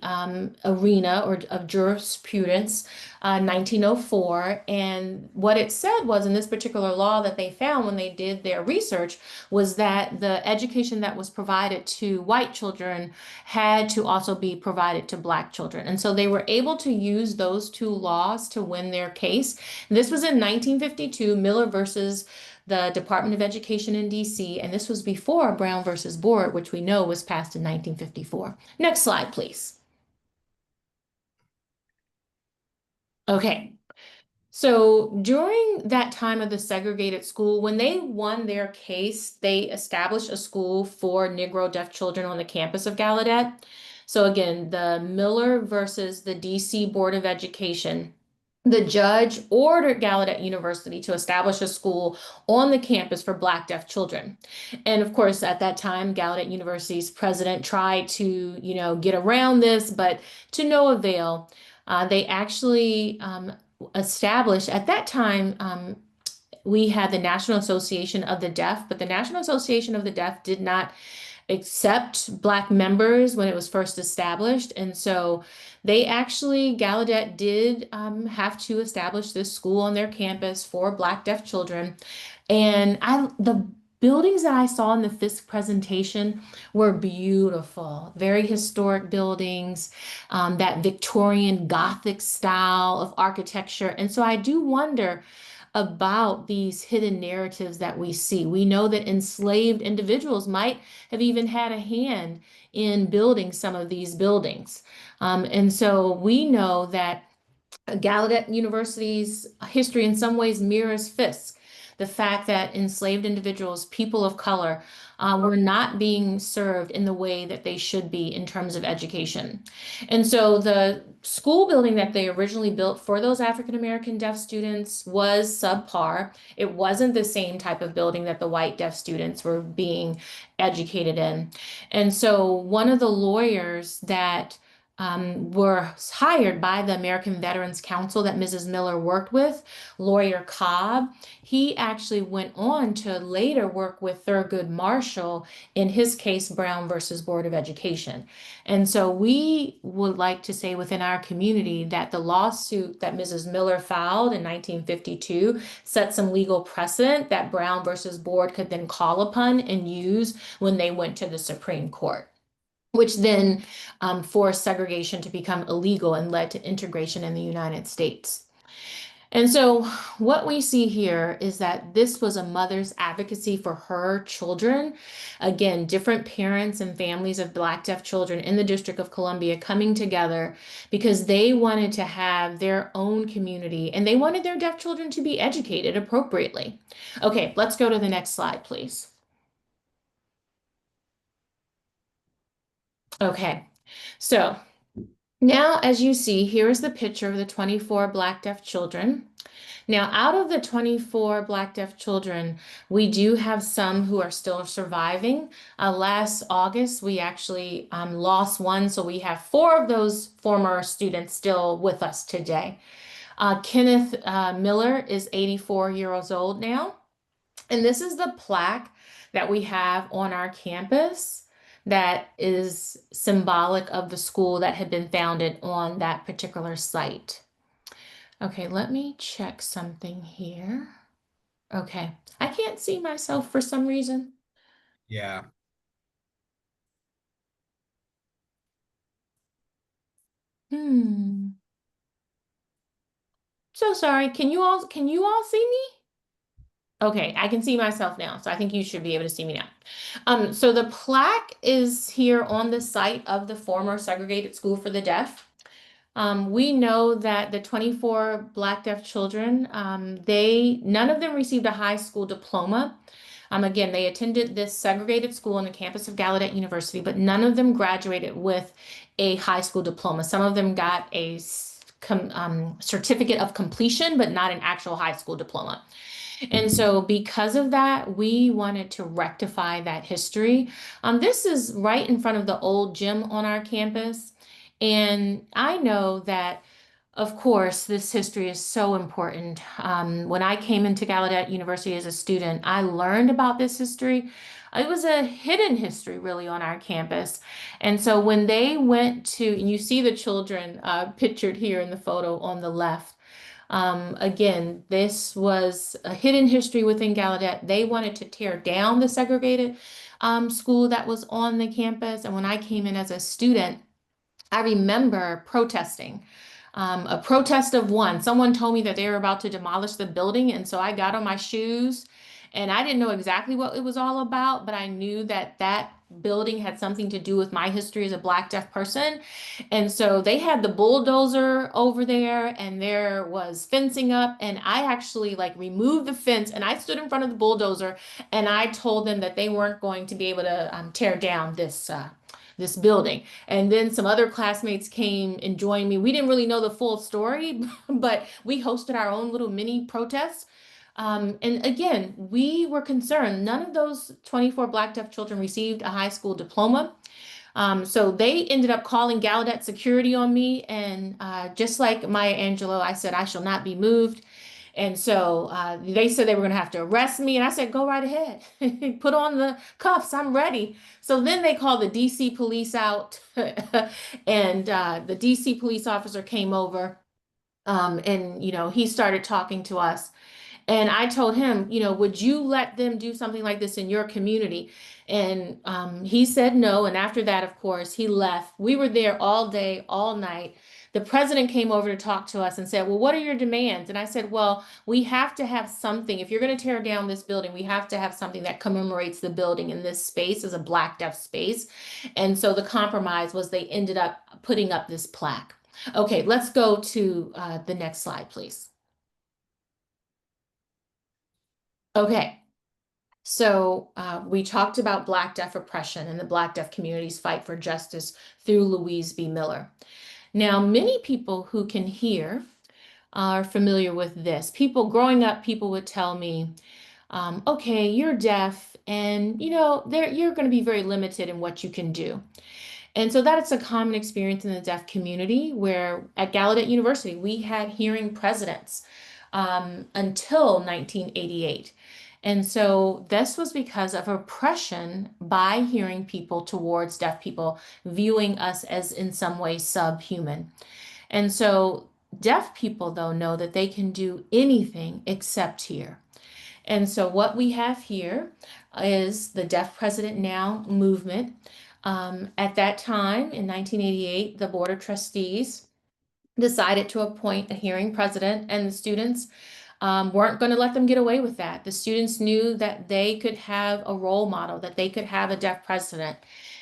arena or of jurisprudence, 1904. And what it said was, in this particular law that they found when they did their research, was that the education that was provided to white children had to also be provided to Black children. And so they were able to use those 2 laws to win their case. And this was in 1952, Miller versus the Department of Education in DC, and this was before Brown versus Board, which we know was passed in 1954. Next slide, please. Okay, So during that time of the segregated school, when they won their case, they established a school for Negro deaf children on the campus of Gallaudet. So again, the Miller versus the DC Board of Education. The judge ordered Gallaudet University to establish a school on the campus for Black deaf children. And of course, at that time, Gallaudet University's president tried to, get around this, but to no avail. They actually established at that time. We had the National Association of the Deaf, but the National Association of the Deaf did not accept Black members when it was first established. And so Gallaudet did have to establish this school on their campus for Black deaf children. And the buildings that I saw in the Fisk presentation were beautiful, very historic buildings, that Victorian Gothic style of architecture. And so I do wonder about these hidden narratives that we see. We know that enslaved individuals might have even had a hand in building some of these buildings. And so we know that Gallaudet University's history in some ways mirrors Fisk. The fact that enslaved individuals, people of color, were not being served in the way that they should be in terms of education. And so the school building that they originally built for those African American deaf students was subpar. It wasn't the same type of building that the white deaf students were being educated in. And so one of the lawyers that were hired by the American Veterans Council that Mrs. Miller worked with, lawyer Cobb. He actually went on to later work with Thurgood Marshall in his case, Brown versus Board of Education. And so we would like to say within our community that the lawsuit that Mrs. Miller filed in 1952 set some legal precedent that Brown versus Board could then call upon and use when they went to the Supreme Court, which then forced segregation to become illegal and led to integration in the United States. And so what we see here is that this was a mother's advocacy for her children. Again, different parents and families of Black deaf children in the District of Columbia coming together because they wanted to have their own community and they wanted their deaf children to be educated appropriately. Okay, let's go to the next slide, please. Okay, so now as you see, here is the picture of the 24 Black deaf children. Now, out of the 24 Black deaf children, we do have some who are still surviving. Last August, we actually lost one, so we have 4 of those former students still with us today. Kenneth Miller is 84 years old now, and this is the plaque that we have on our campus that is symbolic of the school that had been founded on that particular site. Okay, let me check something here. Okay, I can't see myself for some reason. Yeah. So sorry, can you all see me? Okay, I can see myself now, so I think you should be able to see me now. So the plaque is here on the site of the former segregated school for the deaf. We know that the 24 Black deaf children, none of them received a high school diploma. Again, they attended this segregated school on the campus of Gallaudet University, but none of them graduated with a high school diploma. Some of them got a certificate of completion, but not an actual high school diploma. And so because of that, we wanted to rectify that history. This is right in front of the old gym on our campus. And I know that, of course, this history is so important. When I came into Gallaudet University as a student, I learned about this history. It was a hidden history really on our campus. And so when they went to, and you see the children pictured here in the photo on the left, again, this was a hidden history within Gallaudet. They wanted to tear down the segregated school that was on the campus. And when I came in as a student, I remember protesting. A protest of one. Someone told me that they were about to demolish the building, and so I got on my shoes, and I didn't know exactly what it was all about, but I knew that building had something to do with my history as a Black deaf person. And so they had the bulldozer over there and there was fencing up, and I actually like removed the fence and I stood in front of the bulldozer and I told them that they weren't going to be able to tear down this building. And then some other classmates came and joined me. We didn't really know the full story, but we hosted our own little mini protests. And again, we were concerned. None of those 24 Black deaf children received a high school diploma. So they ended up calling Gallaudet security on me. And just like Maya Angelou, I said, I shall not be moved. And so they said they were going to have to arrest me. And I said, go right ahead. Put on the cuffs. I'm ready. So then they called the DC police out. And the DC police officer came over. And, he started talking to us. And I told him, would you let them do something like this in your community? And he said no. And after that, of course, he left. We were there all day, all night. The president came over to talk to us and said, well, what are your demands? And I said, well, we have to have something. If you're going to tear down this building, we have to have something that commemorates the building in this space as a Black deaf space. And so the compromise was they ended up putting up this plaque. Okay, let's go to the next slide, please. Okay, so we talked about Black deaf oppression and the Black deaf community's fight for justice through Louise B. Miller. Now, many people who can hear are familiar with this. People growing up, people would tell me, okay, you're deaf and you're going to be very limited in what you can do. And so that is a common experience in the deaf community, where at Gallaudet University, we had hearing presidents until 1988. And so this was because of oppression by hearing people towards deaf people, viewing us as in some way subhuman. And so deaf people, though, know that they can do anything except hear. And so what we have here is the Deaf President Now movement. At that time, in 1988, the Board of Trustees decided to appoint a hearing president, and the students weren't going to let them get away with that. The students knew that they could have a role model, that they could have a deaf president.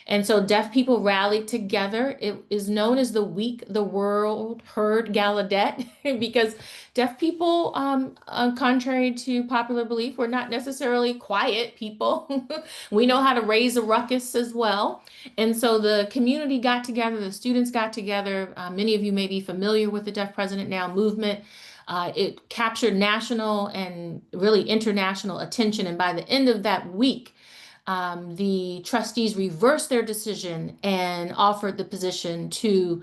And so deaf people rallied together. It is known as the week the world heard Gallaudet, because deaf people, contrary to popular belief, were not necessarily quiet people. We know how to raise a ruckus as well. And so the community got together, the students got together. Many of you may be familiar with the Deaf President Now movement. It captured national and really international attention. And by the end of that week, the trustees reversed their decision and offered the position to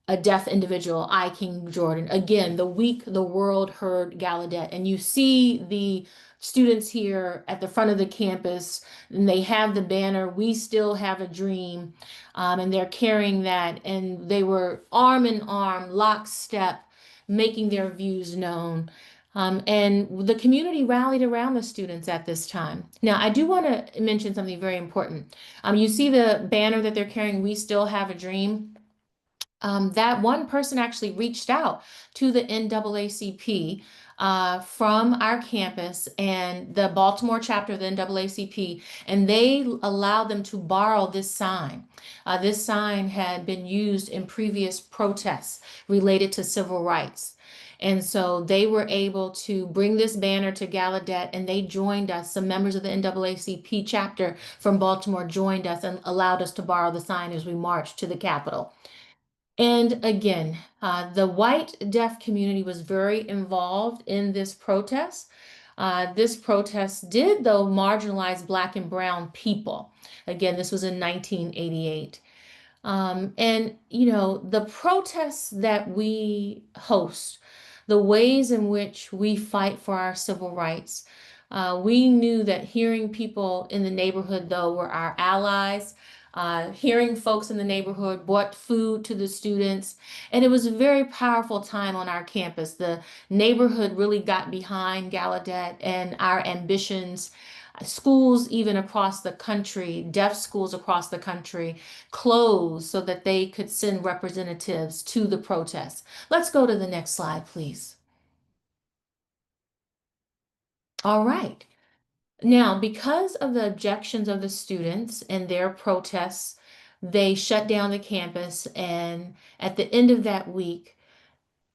a deaf individual, I. King Jordan. Again, the week the world heard Gallaudet. And you see the students here at the front of the campus, and they have the banner, "We Still Have a Dream," and they're carrying that. And they were arm in arm, lockstep, making their views known. And the community rallied around the students at this time. Now, I do want to mention something very important. You see the banner that they're carrying, "We Still Have a Dream." That one person actually reached out to the NAACP from our campus and the Baltimore chapter of the NAACP, and they allowed them to borrow this sign. This sign had been used in previous protests related to civil rights. And so they were able to bring this banner to Gallaudet, and they joined us. Some members of the NAACP chapter from Baltimore joined us and allowed us to borrow the sign as we marched to the Capitol. And again, the white deaf community was very involved in this protest. This protest did, though, marginalize Black and brown people. Again, this was in 1988. And, the protests that we host, the ways in which we fight for our civil rights, we knew that hearing people in the neighborhood, though, were our allies. Hearing folks in the neighborhood brought food to the students, and it was a very powerful time on our campus. The neighborhood really got behind Gallaudet and our ambitions. Schools even across the country, deaf schools across the country, closed so that they could send representatives to the protests. Let's go to the next slide, please. All right. Now, because of the objections of the students and their protests, they shut down the campus. And at the end of that week,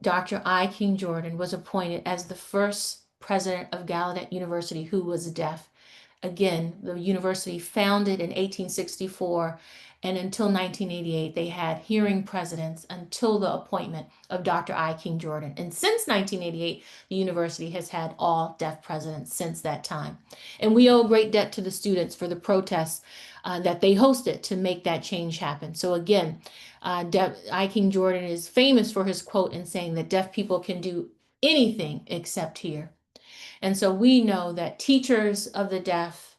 Dr. I. King Jordan was appointed as the first president of Gallaudet University who was deaf. Again, the university founded in 1864, and until 1988, they had hearing presidents until the appointment of Dr. I. King Jordan. And since 1988, the university has had all deaf presidents since that time. And we owe great debt to the students for the protests that they hosted to make that change happen. So again, I. King Jordan is famous for his quote in saying that deaf people can do anything except hear. And so we know that teachers of the deaf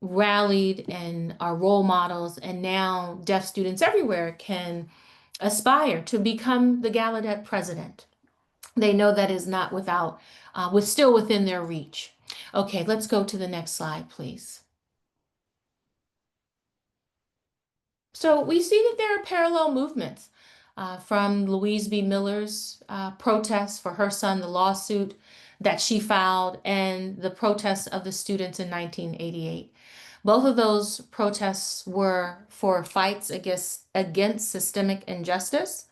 rallied and are role models, and now deaf students everywhere can aspire to become the Gallaudet president. They know that is not without, still within their reach. Okay, let's go to the next slide, please. So we see that there are parallel movements from Louise B. Miller's protests for her son, the lawsuit that she filed, and the protests of the students in 1988. Both of those protests were for fights against systemic injustice.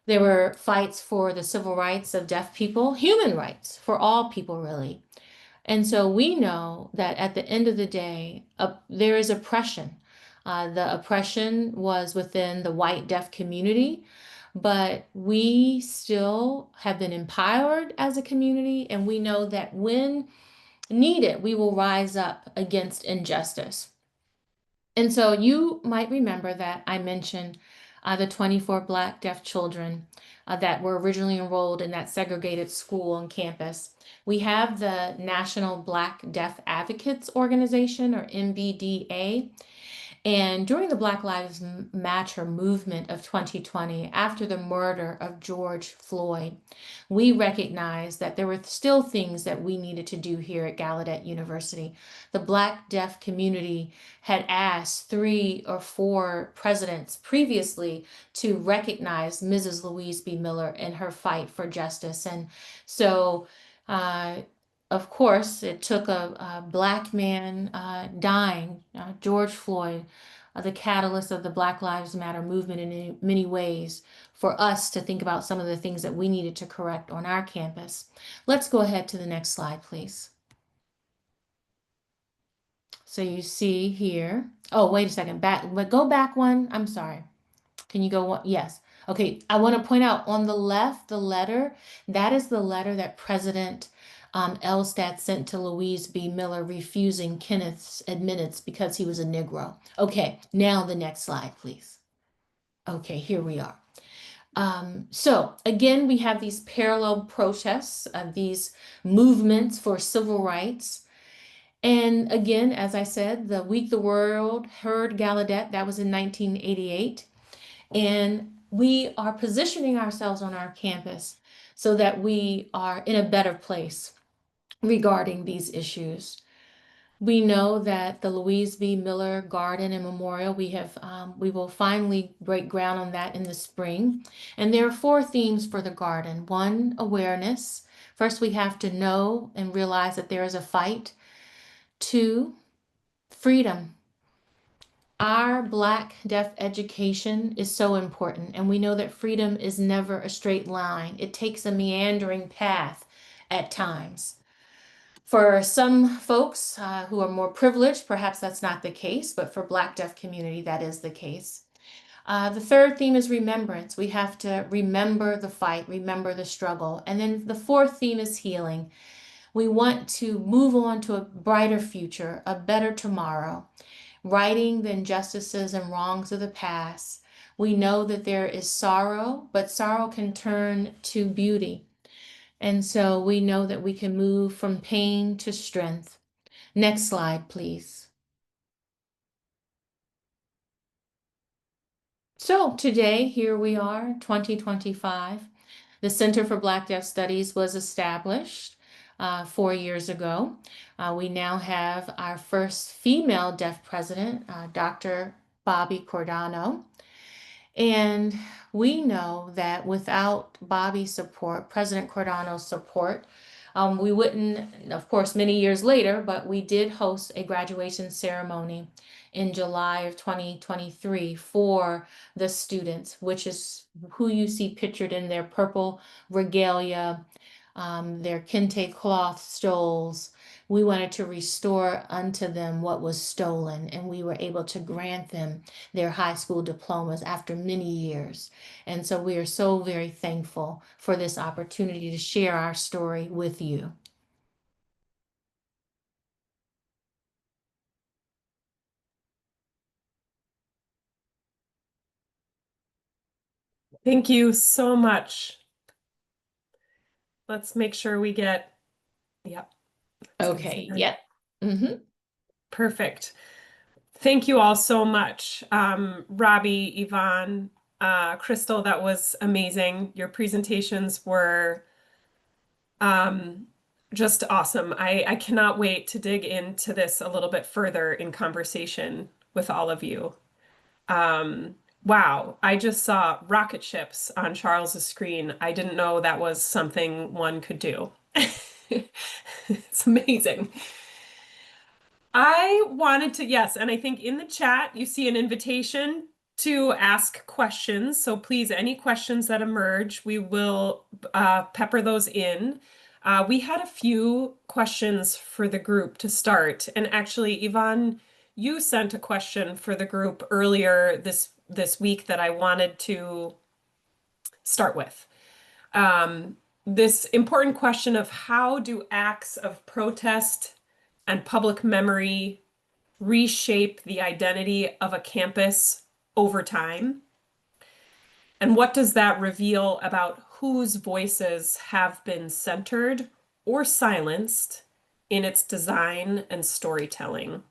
They were fights for the civil rights of deaf people, human rights for all people, really. And so we know that at the end of the day, there is oppression. The oppression was within the white deaf community, but we still have been empowered as a community, and we know that when needed, we will rise up against injustice. And so you might remember that I mentioned the 24 Black deaf children that were originally enrolled in that segregated school on campus. We have the National Black Deaf Advocates Organization, or NBDA. And during the Black Lives Matter movement of 2020, after the murder of George Floyd, we recognized that there were still things that we needed to do here at Gallaudet University. The Black deaf community had asked 3 or 4 presidents previously to recognize Mrs. Louise B. Miller in her fight for justice. And so, of course, it took a Black man dying, George Floyd, the catalyst of the Black Lives Matter movement in many ways, for us to think about some of the things that we needed to correct on our campus. Let's go ahead to the next slide, please. So you see here, oh, wait a second, go back one. I'm sorry. Can you go one? Yes. Okay, I want to point out on the left, the letter, that is the letter that President Elstad sent to Louise B. Miller refusing Kenneth's admittance because he was a Negro. Okay, now the next slide, please. Okay, here we are. So again, we have these parallel protests, these movements for civil rights. And again, as I said, the week the world heard Gallaudet, that was in 1988. And we are positioning ourselves on our campus so that we are in a better place regarding these issues. We know that the Louise B. Miller Garden and Memorial, we will finally break ground on that in the spring. And there are 4 themes for the garden. 1, awareness. First, we have to know and realize that there is a fight. 2, freedom. Our Black deaf education is so important, and we know that freedom is never a straight line. It takes a meandering path at times. For some folks who are more privileged, perhaps that's not the case, but for Black deaf community, that is the case. The 3rd theme is remembrance. We have to remember the fight, remember the struggle. And then the 4th theme is healing. We want to move on to a brighter future, a better tomorrow, righting the injustices and wrongs of the past. We know that there is sorrow, but sorrow can turn to beauty. And so we know that we can move from pain to strength. Next slide, please. So today, here we are, 2025. The Center for Black Deaf Studies was established 4 years ago. We now have our first female deaf president, Dr. Bobby Cordano. And we know that without Bobby's support, President Cordano's support, We wouldn't, of course, many years later, but we did host a graduation ceremony in July of 2023 for the students, which is who you see pictured in their purple regalia, their kente cloth stoles. We wanted to restore unto them what was stolen, and we were able to grant them their high school diplomas after many years. And so we are so very thankful for this opportunity to share our story with you. Thank you so much. Let's make sure we get, yep. Okay, yep. Mm-hmm. Perfect. Thank you all so much. Robbie, Yvonne, Crystal, that was amazing. Your presentations were just awesome. I cannot wait to dig into this a little bit further in conversation with all of you. Wow, I just saw rocket ships on Charles's screen. I didn't know that was something one could do. It's amazing. I wanted to, yes, and I think in the chat you see an invitation to ask questions. So please, any questions that emerge, we will pepper those in. We had a few questions for the group to start. And actually, Yvonne, you sent a question for the group earlier this week that I wanted to start with. This important question of how do acts of protest and public memory reshape the identity of a campus over time? And what does that reveal about whose voices have been centered or silenced in its design and storytelling?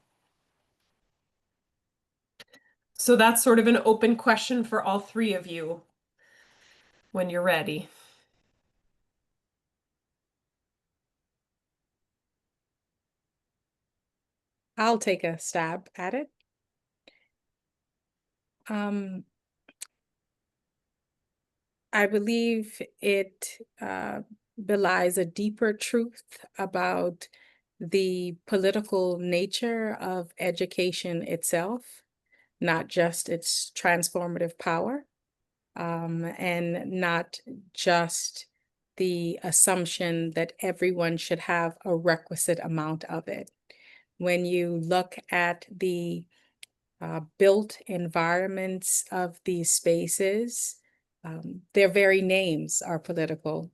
So that's sort of an open question for all three of you when you're ready. I'll take a stab at it. I believe it belies a deeper truth about the political nature of education itself, not just its transformative power, and not just the assumption that everyone should have a requisite amount of it. When you look at the built environments of these spaces, their very names are political.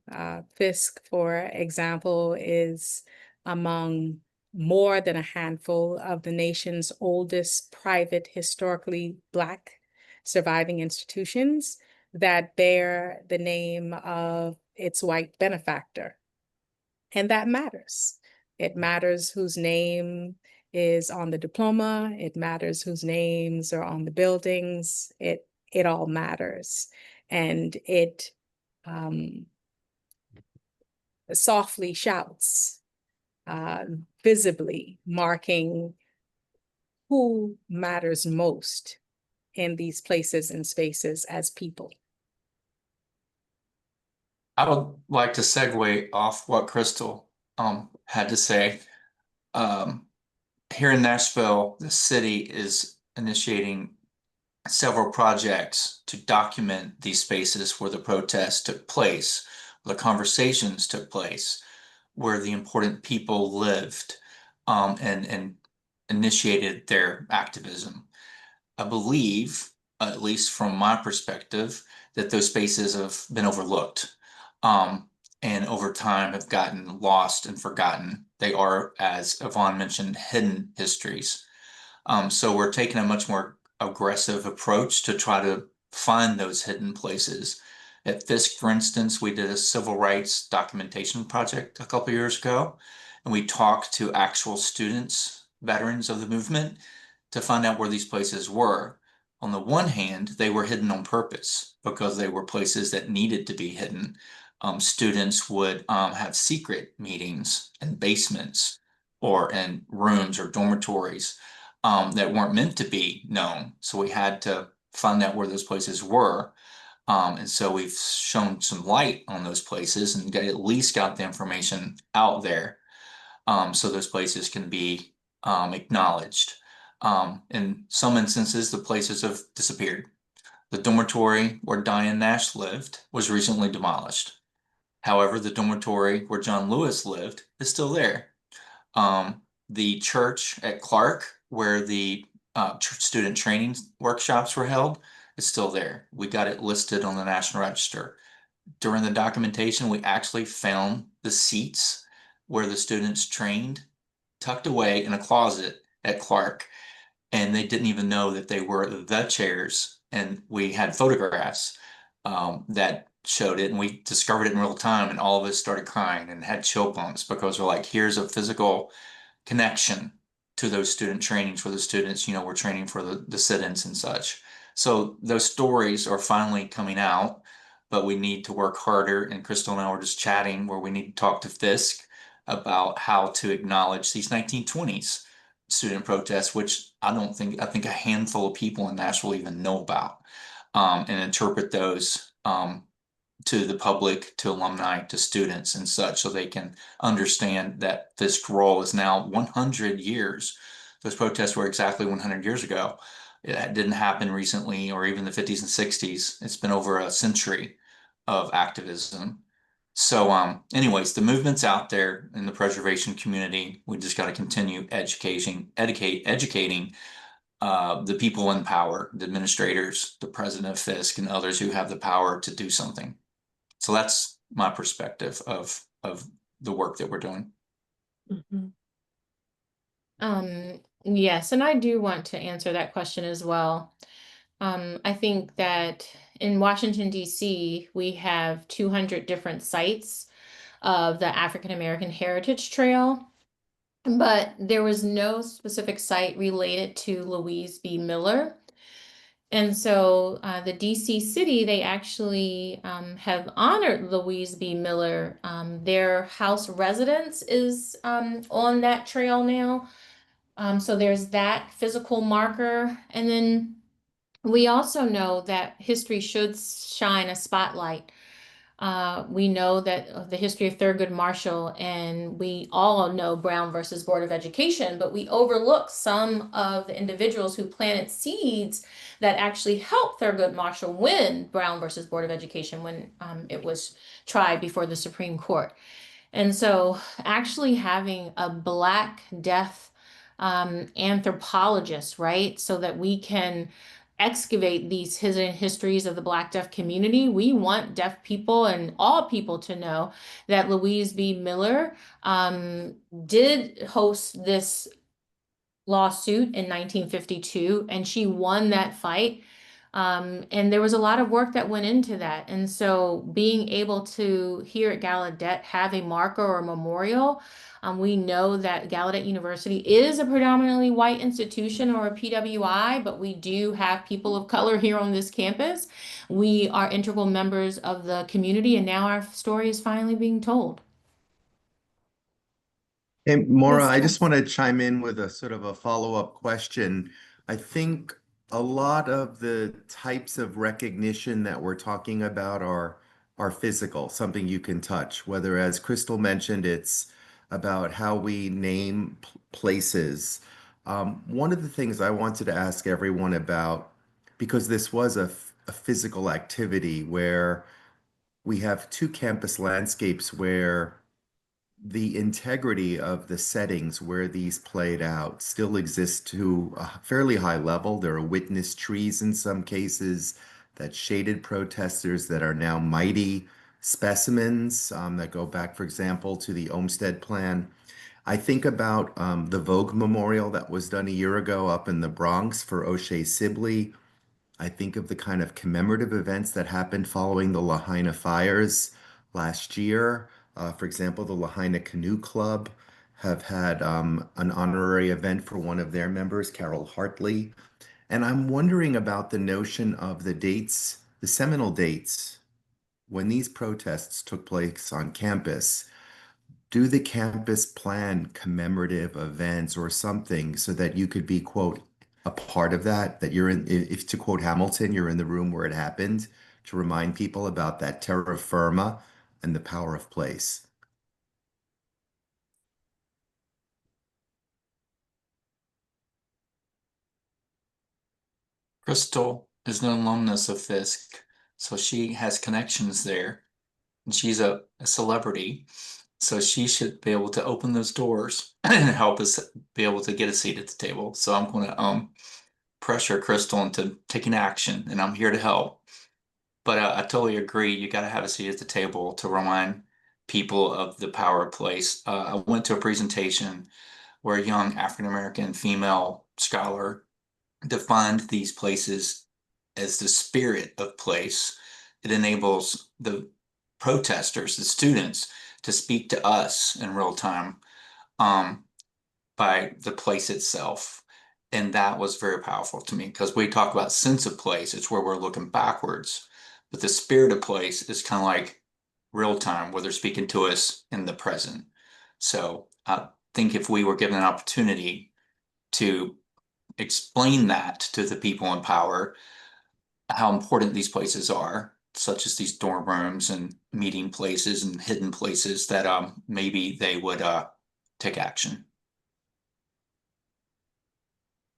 Fisk, for example, is among more than a handful of the nation's oldest private, historically Black surviving institutions that bear the name of its white benefactor. And that matters. It matters whose name is on the diploma. It matters whose names are on the buildings. It all matters. And it softly shouts, visibly marking who matters most in these places and spaces as people. I would like to segue off what Crystal had to say. Here in Nashville, the city is initiating several projects to document these spaces where the protests took place, where the conversations took place, where the important people lived, and initiated their activism. I believe, at least from my perspective, that those spaces have been overlooked, and over time have gotten lost and forgotten. They are, as Yvonne mentioned, hidden histories. So we're taking a much more aggressive approach to try to find those hidden places. At Fisk, for instance, we did a civil rights documentation project a couple years ago, and we talked to actual students, veterans of the movement, to find out where these places were. On the one hand, they were hidden on purpose because they were places that needed to be hidden. Students would have secret meetings in basements or in rooms or dormitories that weren't meant to be known. So we had to find out where those places were. And so we've shown some light on those places and at least got the information out there, so those places can be acknowledged. In some instances, the places have disappeared. The dormitory where Diane Nash lived was recently demolished. However, the dormitory where John Lewis lived is still there. The church at Clark, where the student training workshops were held, is still there. We got it listed on the National Register. During the documentation, we actually found the seats where the students trained tucked away in a closet at Clark, and they didn't even know that they were the chairs. And we had photographs that showed it, and we discovered it in real time, and all of us started crying and had chill bumps because we're like, here's a physical connection to those student trainings where the students, were training for the sit-ins and such. So those stories are finally coming out, but we need to work harder. And Crystal and I were just chatting where we need to talk to Fisk about how to acknowledge these 1920s student protests, which I think a handful of people in Nashville even know about, and interpret those to the public, to alumni, to students and such, so they can understand that this role is now 100 years. Those protests were exactly 100 years ago. It didn't happen recently or even the 50s and 60s. It's been over a century of activism. So anyways, the movement's out there in the preservation community. We just got to continue educating the people in power, the administrators, the president of Fisk, and others who have the power to do something. So that's my perspective of the work that we're doing. Yes, and I do want to answer that question as well. I think that in Washington, D.C., we have 200 different sites of the African American Heritage Trail, but there was no specific site related to Louise B. Miller. And so the DC city, they actually have honored Louise B. Miller. Their house residence is on that trail now. So there's that physical marker. And then we also know that history should shine a spotlight. We know that the history of Thurgood Marshall, and we all know Brown versus Board of Education, but we overlook some of the individuals who planted seeds that actually helped Thurgood Marshall win Brown versus Board of Education when it was tried before the Supreme Court. And so actually having a Black deaf anthropologist, right, so that we can excavate these hidden histories of the Black deaf community. We want deaf people and all people to know that Louise B. Miller did host this lawsuit in 1952, and she won that fight. And there was a lot of work that went into that. And so being able to, here at Gallaudet, have a marker or a memorial, we know that Gallaudet University is a predominantly white institution or a PWI, but we do have people of color here on this campus. We are integral members of the community, and now our story is finally being told. And Maura, Yes, I just yes. want to chime in with a sort of a follow-up question. I think a lot of the types of recognition that we're talking about are physical, something you can touch, whether, as Crystal mentioned, it's about how we name places. One of the things I wanted to ask everyone about, because this was a physical activity where we have two campus landscapes where the integrity of the settings where these played out still exists to a fairly high level. There are witness trees in some cases that shaded protesters that are now mighty specimens that go back, for example, to the Olmsted Plan. I think about the Vogue Memorial that was done a year ago up in the Bronx for O'Shea Sibley. I think of the kind of commemorative events that happened following the Lahaina fires last year. For example, the Lahaina Canoe Club have had an honorary event for one of their members, Carol Hartley. And I'm wondering about the notion of the dates, the seminal dates, when these protests took place on campus. Do the campus plan commemorative events or something so that you could be, quote, a part of that you're in, if to quote Hamilton, you're in the room where it happened? to remind people about that terra firma and the power of place. Crystal is an alumnus of Fisk, so she has connections there. And she's a celebrity, so she should be able to open those doors and help us be able to get a seat at the table. So I'm going to pressure Crystal into taking action, and I'm here to help. But I totally agree. You got to have a seat at the table to remind people of the power of place. I went to a presentation where a young African-American female scholar defined these places as the spirit of place. It enables the protesters, the students, to speak to us in real time by the place itself. And that was very powerful to me because we talk about sense of place, it's where we're looking backwards. But the spirit of place is kind of like real time, where they're speaking to us in the present. So I think if we were given an opportunity to explain that to the people in power, how important these places are, such as these dorm rooms and meeting places and hidden places, that maybe they would take action.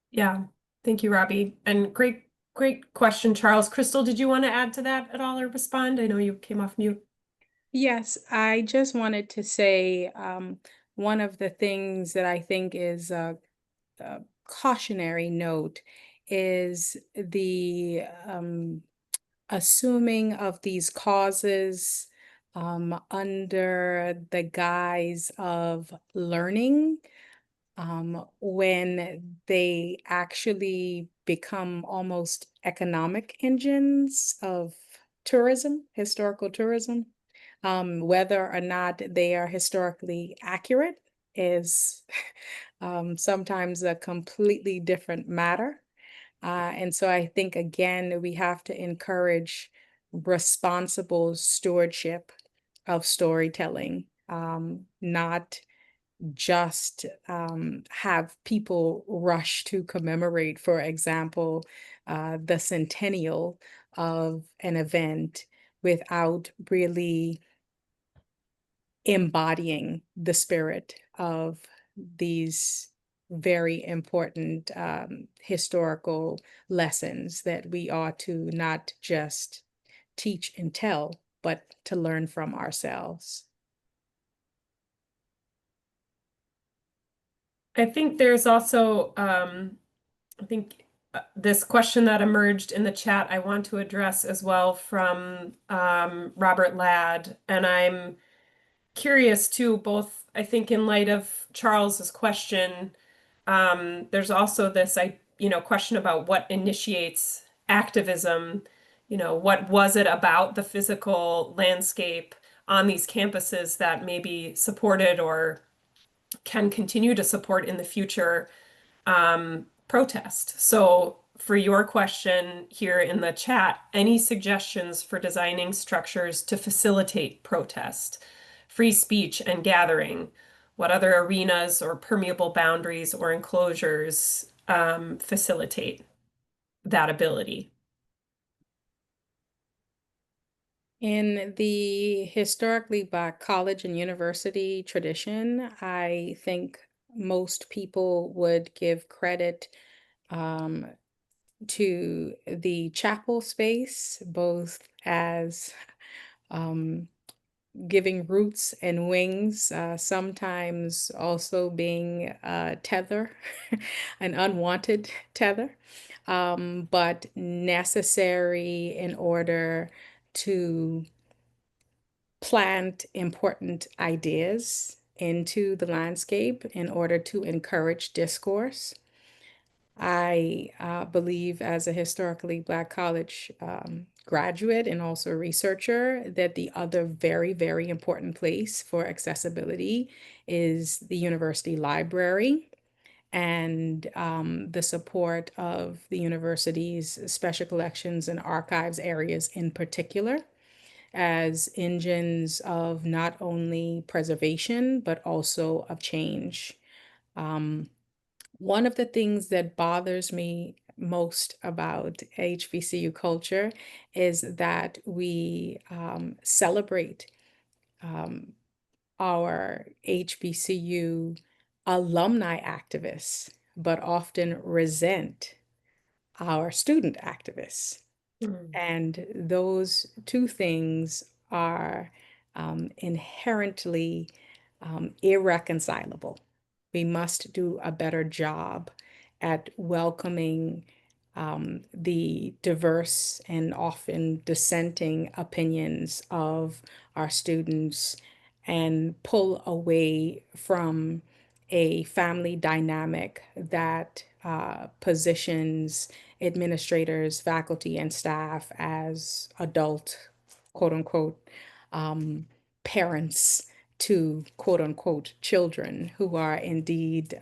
Yeah, thank you, Robbie. And great question, Charles. Crystal, did you want to add to that at all or respond? I know you came off mute. Yes, I just wanted to say one of the things that I think is a cautionary note is the assuming of these causes under the guise of learning when they actually become almost economic engines of tourism, historical tourism. Whether or not they are historically accurate is sometimes a completely different matter. And so I think, again, we have to encourage responsible stewardship of storytelling, not just have people rush to commemorate, for example, the centennial of an event without really embodying the spirit of these very important historical lessons that we ought to not just teach and tell, but to learn from ourselves. I think there's also, I think this question that emerged in the chat, I want to address as well from Robert Ladd. And I'm curious too, both, I think in light of Charles's question, there's also this, question about what initiates activism. What was it about the physical landscape on these campuses that maybe supported or can continue to support in the future protest? So for your question here in the chat, any suggestions for designing structures to facilitate protest, free speech, and gathering? What other arenas or permeable boundaries or enclosures facilitate that ability? In the historically Black college and university tradition, I think most people would give credit to the chapel space, both as giving roots and wings, sometimes also being a tether, an unwanted tether, but necessary in order to plant important ideas into the landscape in order to encourage discourse. I believe, as a historically Black college graduate and also researcher, that the other very, very important place for accessibility is the university library and the support of the university's special collections and archives areas in particular as engines of not only preservation, but also of change. One of the things that bothers me most about HBCU culture is that we celebrate our HBCU alumni activists, but often resent our student activists. And those two things are inherently irreconcilable. We must do a better job at welcoming the diverse and often dissenting opinions of our students and pull away from a family dynamic that positions administrators, faculty, and staff as adult, quote unquote, parents to quote unquote children who are indeed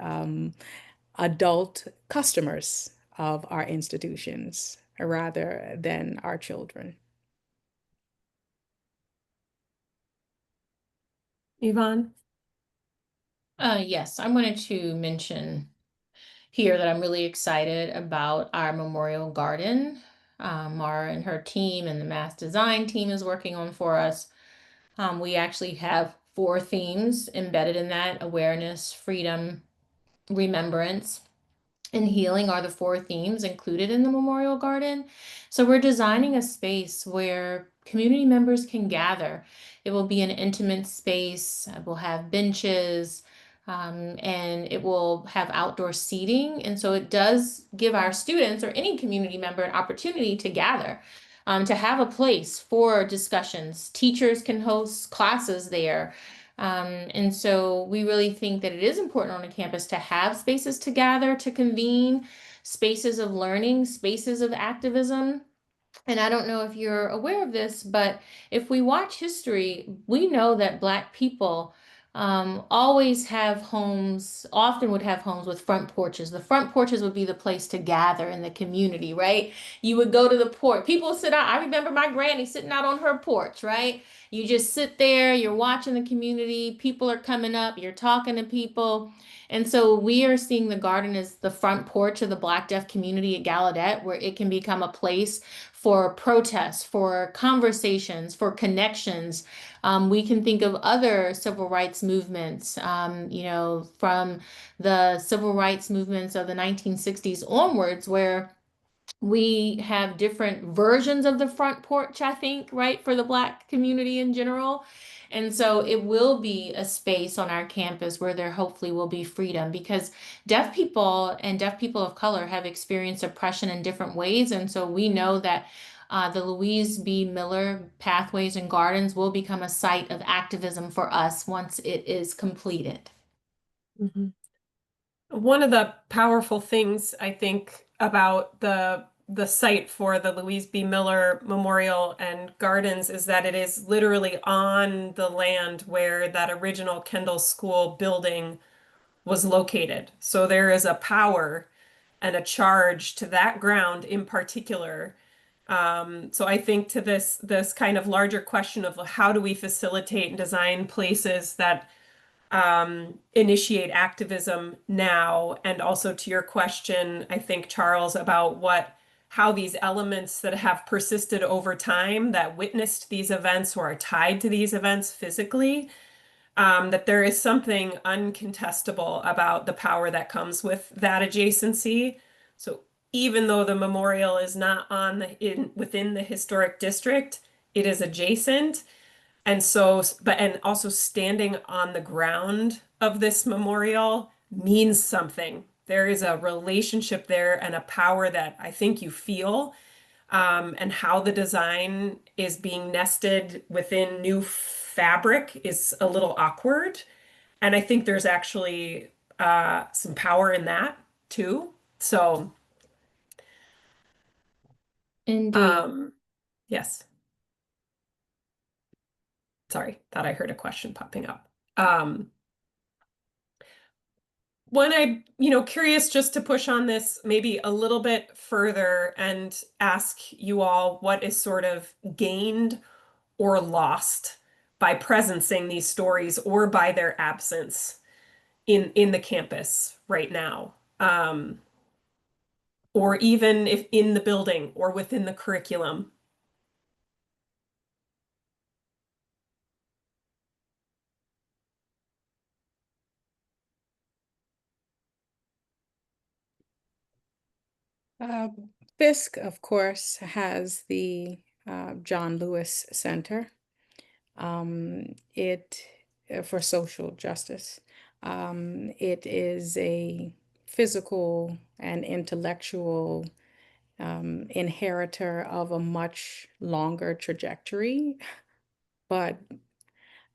adult customers of our institutions rather than our children. Yvonne? Yes, I wanted to mention here that I'm really excited about our memorial garden. Mara and her team and the mass design team is working on for us. We actually have 4 themes embedded in that: awareness, freedom, remembrance, and healing are the 4 themes included in the memorial garden. So we're designing a space where community members can gather. It will be an intimate space. We'll have benches, and it will have outdoor seating. And so it does give our students or any community member an opportunity to gather, to have a place for discussions. Teachers can host classes there. And so we really think that it is important on a campus to have spaces to gather, to convene, spaces of learning, spaces of activism. And I don't know if you're aware of this, but if we watch history, we know that Black people always have homes, often would have homes with front porches. The front porches would be the place to gather in the community, right? You would go to the porch. People sit out. I remember my granny sitting out on her porch, right? You just sit there, you're watching the community, people are coming up, you're talking to people. And so we are seeing the garden as the front porch of the Black deaf community at Gallaudet, where it can become a place for protests, for conversations, for connections. We can think of other civil rights movements, from the civil rights movements of the 1960s onwards, where we have different versions of the front porch, I think, right, for the Black community in general. And so it will be a space on our campus where there hopefully will be freedom, because deaf people and deaf people of color have experienced oppression in different ways. And so we know that the Louise B. Miller Pathways and Gardens will become a site of activism for us once it is completed. Mm-hmm. One of the powerful things I think about the site for the Louise B. Miller Memorial and Gardens is that it is literally on the land where that original Kendall School building was located. So there is a power and a charge to that ground in particular. So I think to this kind of larger question of how do we facilitate and design places that initiate activism now, and also to your question, I think, Charles, about how these elements that have persisted over time, that witnessed these events or are tied to these events physically, that there is something uncontestable about the power that comes with that adjacency. So even though the memorial is not within the historic district, it is adjacent. And so, and also standing on the ground of this memorial means something. There is a relationship there and a power that I think you feel, and how the design is being nested within new fabric is a little awkward. And I think there's actually some power in that too. So, Indeed. yes. Sorry, thought I heard a question popping up. When curious just to push on this maybe a little bit further and ask you all what is sort of gained or lost by presencing these stories or by their absence in the campus right now. or even if in the building or within the curriculum. Fisk, of course, has the John Lewis Center. It for social justice. It is a physical and intellectual inheritor of a much longer trajectory. But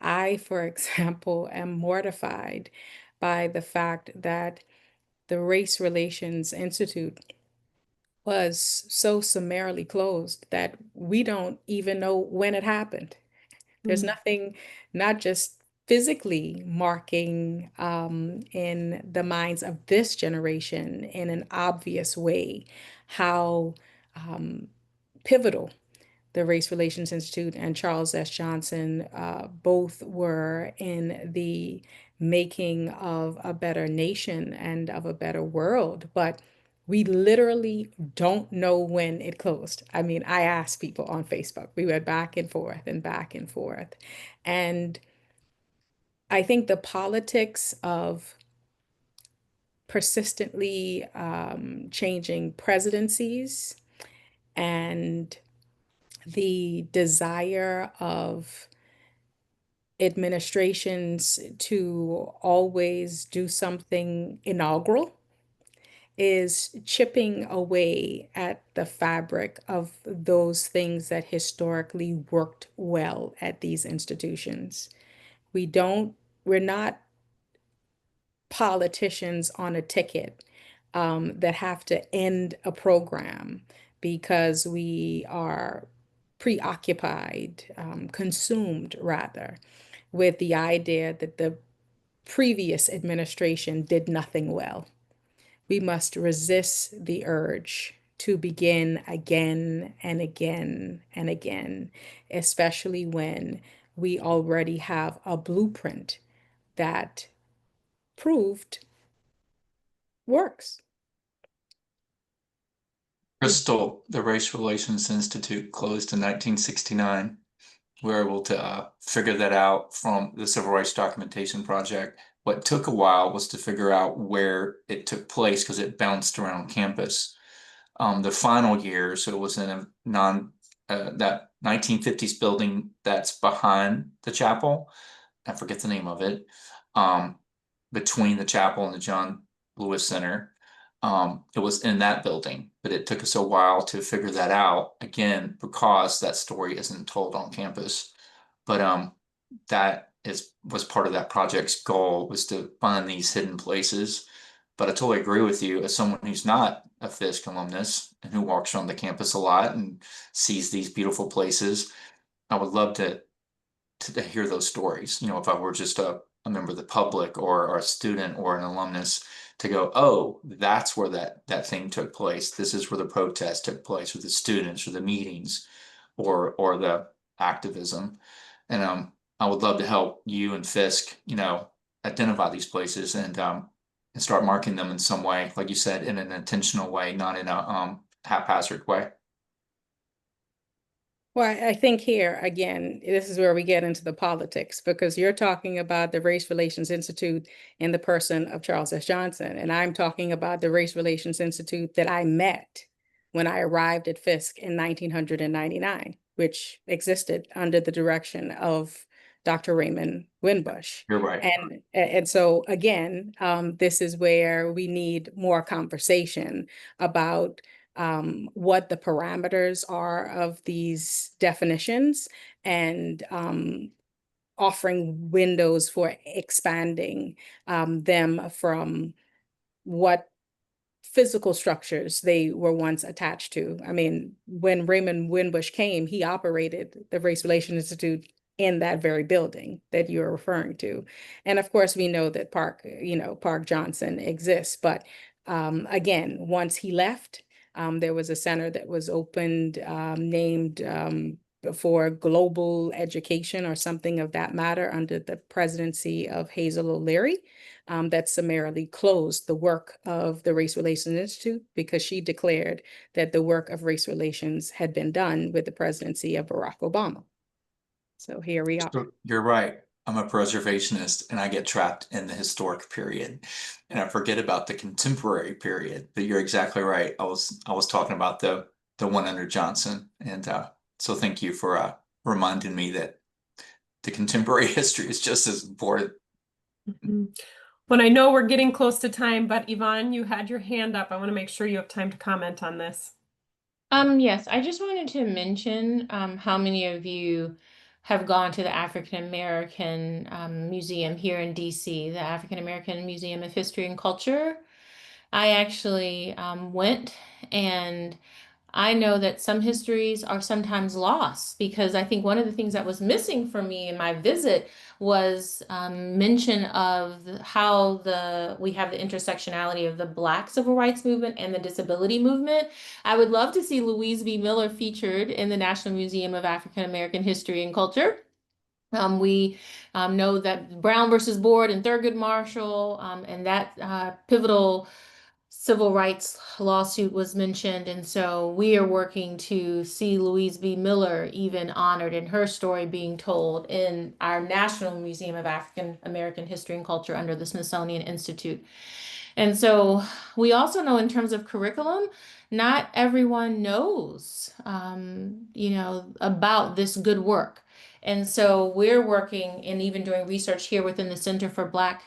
I, for example, am mortified by the fact that the Race Relations Institute was so summarily closed that we don't even know when it happened. There's nothing, not just physically marking in the minds of this generation in an obvious way how pivotal the Race Relations Institute and Charles S. Johnson both were in the making of a better nation and of a better world. But we literally don't know when it closed. I mean, I asked people on Facebook. We went back and forth and back and forth. And I think the politics of persistently changing presidencies and the desire of administrations to always do something inaugural is chipping away at the fabric of those things that historically worked well at these institutions. We're not politicians on a ticket that have to end a program because we are preoccupied, consumed rather, with the idea that the previous administration did nothing well. We must resist the urge to begin again and again and again, especially when we already have a blueprint that proved works. Crystal, the Race Relations Institute closed in 1969. We were able to figure that out from the Civil Rights Documentation Project. What took a while was to figure out where it took place because it bounced around campus. The final year, so it was in a that 1950s building that's behind the chapel. I forget the name of it. Between the chapel and the John Lewis Center. It was in that building, but it took us a while to figure that out, again, because that story isn't told on campus. But that was part of that project's goal, was to find these hidden places. But I totally agree with you, as someone who's not a Fisk alumnus and who walks around the campus a lot and sees these beautiful places, I would love to hear those stories. You know, if I were just a member of the public or a student or an alumnus, to go, oh, that's where that thing took place. This is where the protest took place, or the students, or the meetings, or the activism. And I would love to help you and Fisk, you know, identify these places and start marking them in some way, like you said, in an intentional way, not in a haphazard way. Well, I think here, again, this is where we get into the politics, because you're talking about the Race Relations Institute in the person of Charles S. Johnson, and I'm talking about the Race Relations Institute that I met when I arrived at Fisk in 1999, which existed under the direction of Dr. Raymond Winbush. You're right. And so again, this is where we need more conversation about what the parameters are of these definitions, and offering windows for expanding them from what physical structures they were once attached to. I mean, when Raymond Winbush came, he operated the Race Relations Institute in that very building that you're referring to. And of course, we know that Park Johnson exists. But again, once he left, there was a center that was opened named for global education or something of that matter under the presidency of Hazel O'Leary. that summarily closed the work of the Race Relations Institute because she declared that the work of race relations had been done with the presidency of Barack Obama. So here we are. So you're right. I'm a preservationist and I get trapped in the historic period and I forget about the contemporary period. But you're exactly right. I was talking about the one under Johnson. And so thank you for reminding me that the contemporary history is just as important. Well, I know we're getting close to time, but Yvonne, you had your hand up. I want to make sure you have time to comment on this. Yes, I just wanted to mention how many of you have gone to the African American Museum here in DC, the African American Museum of History and Culture. I actually went, and I know that some histories are sometimes lost because I think one of the things that was missing for me in my visit was mention of how we have the intersectionality of the Black civil rights movement and the disability movement. I would love to see Louise B. Miller featured in the National Museum of African American History and Culture. We know that Brown versus Board and Thurgood Marshall and that pivotal civil rights lawsuit was mentioned. And so we are working to see Louise B. Miller even honored and her story being told in our National Museum of African American History and Culture under the Smithsonian Institute. And so we also know in terms of curriculum, not everyone knows, about this good work. And so we're working and even doing research here within the Center for Black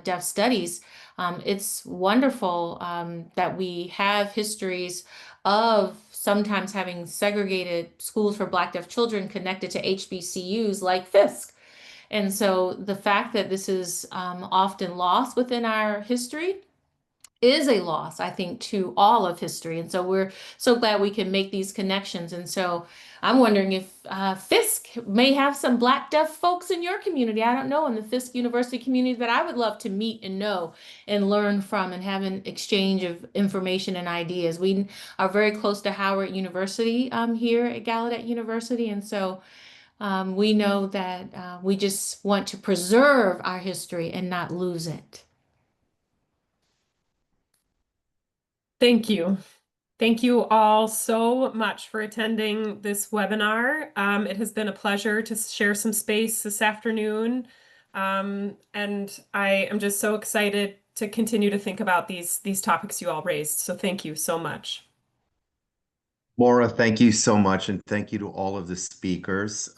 Deaf Studies. It's wonderful that we have histories of sometimes having segregated schools for Black deaf children connected to HBCUs like Fisk. And so the fact that this is often lost within our history is a loss, I think, to all of history. And so we're so glad we can make these connections. And so I'm wondering if Fisk may have some Black deaf folks in your community. I don't know, in the Fisk University community that I would love to meet and know and learn from and have an exchange of information and ideas. We are very close to Howard University here at Gallaudet University. And so we know that we just want to preserve our history and not lose it. Thank you. Thank you all so much for attending this webinar. It has been a pleasure to share some space this afternoon. And I am just so excited to continue to think about these topics you all raised. So thank you so much. Maura, thank you so much. And thank you to all of the speakers.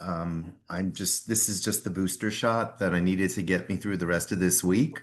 This is just the booster shot that I needed to get me through the rest of this week.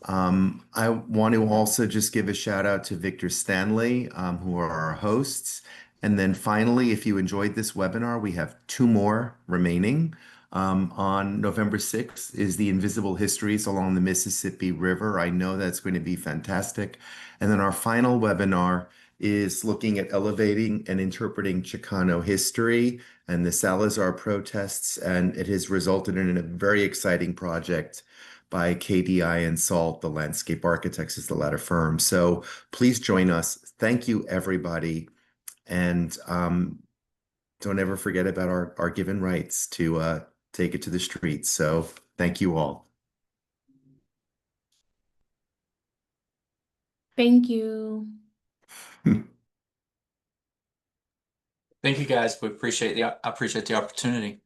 I want to also just give a shout out to Victor Stanley, who are our hosts. And then finally, if you enjoyed this webinar, we have 2 more remaining. On November 6th is the Invisible Histories Along the Mississippi River. I know that's going to be fantastic. And then our final webinar is looking at elevating and interpreting Chicano history and the Salazar protests. And it has resulted in a very exciting project by KDI and SALT, the landscape architects is the latter firm. So please join us. Thank you, everybody. And don't ever forget about our given rights to take it to the streets. So thank you all. Thank you. Thank you guys. I appreciate the opportunity.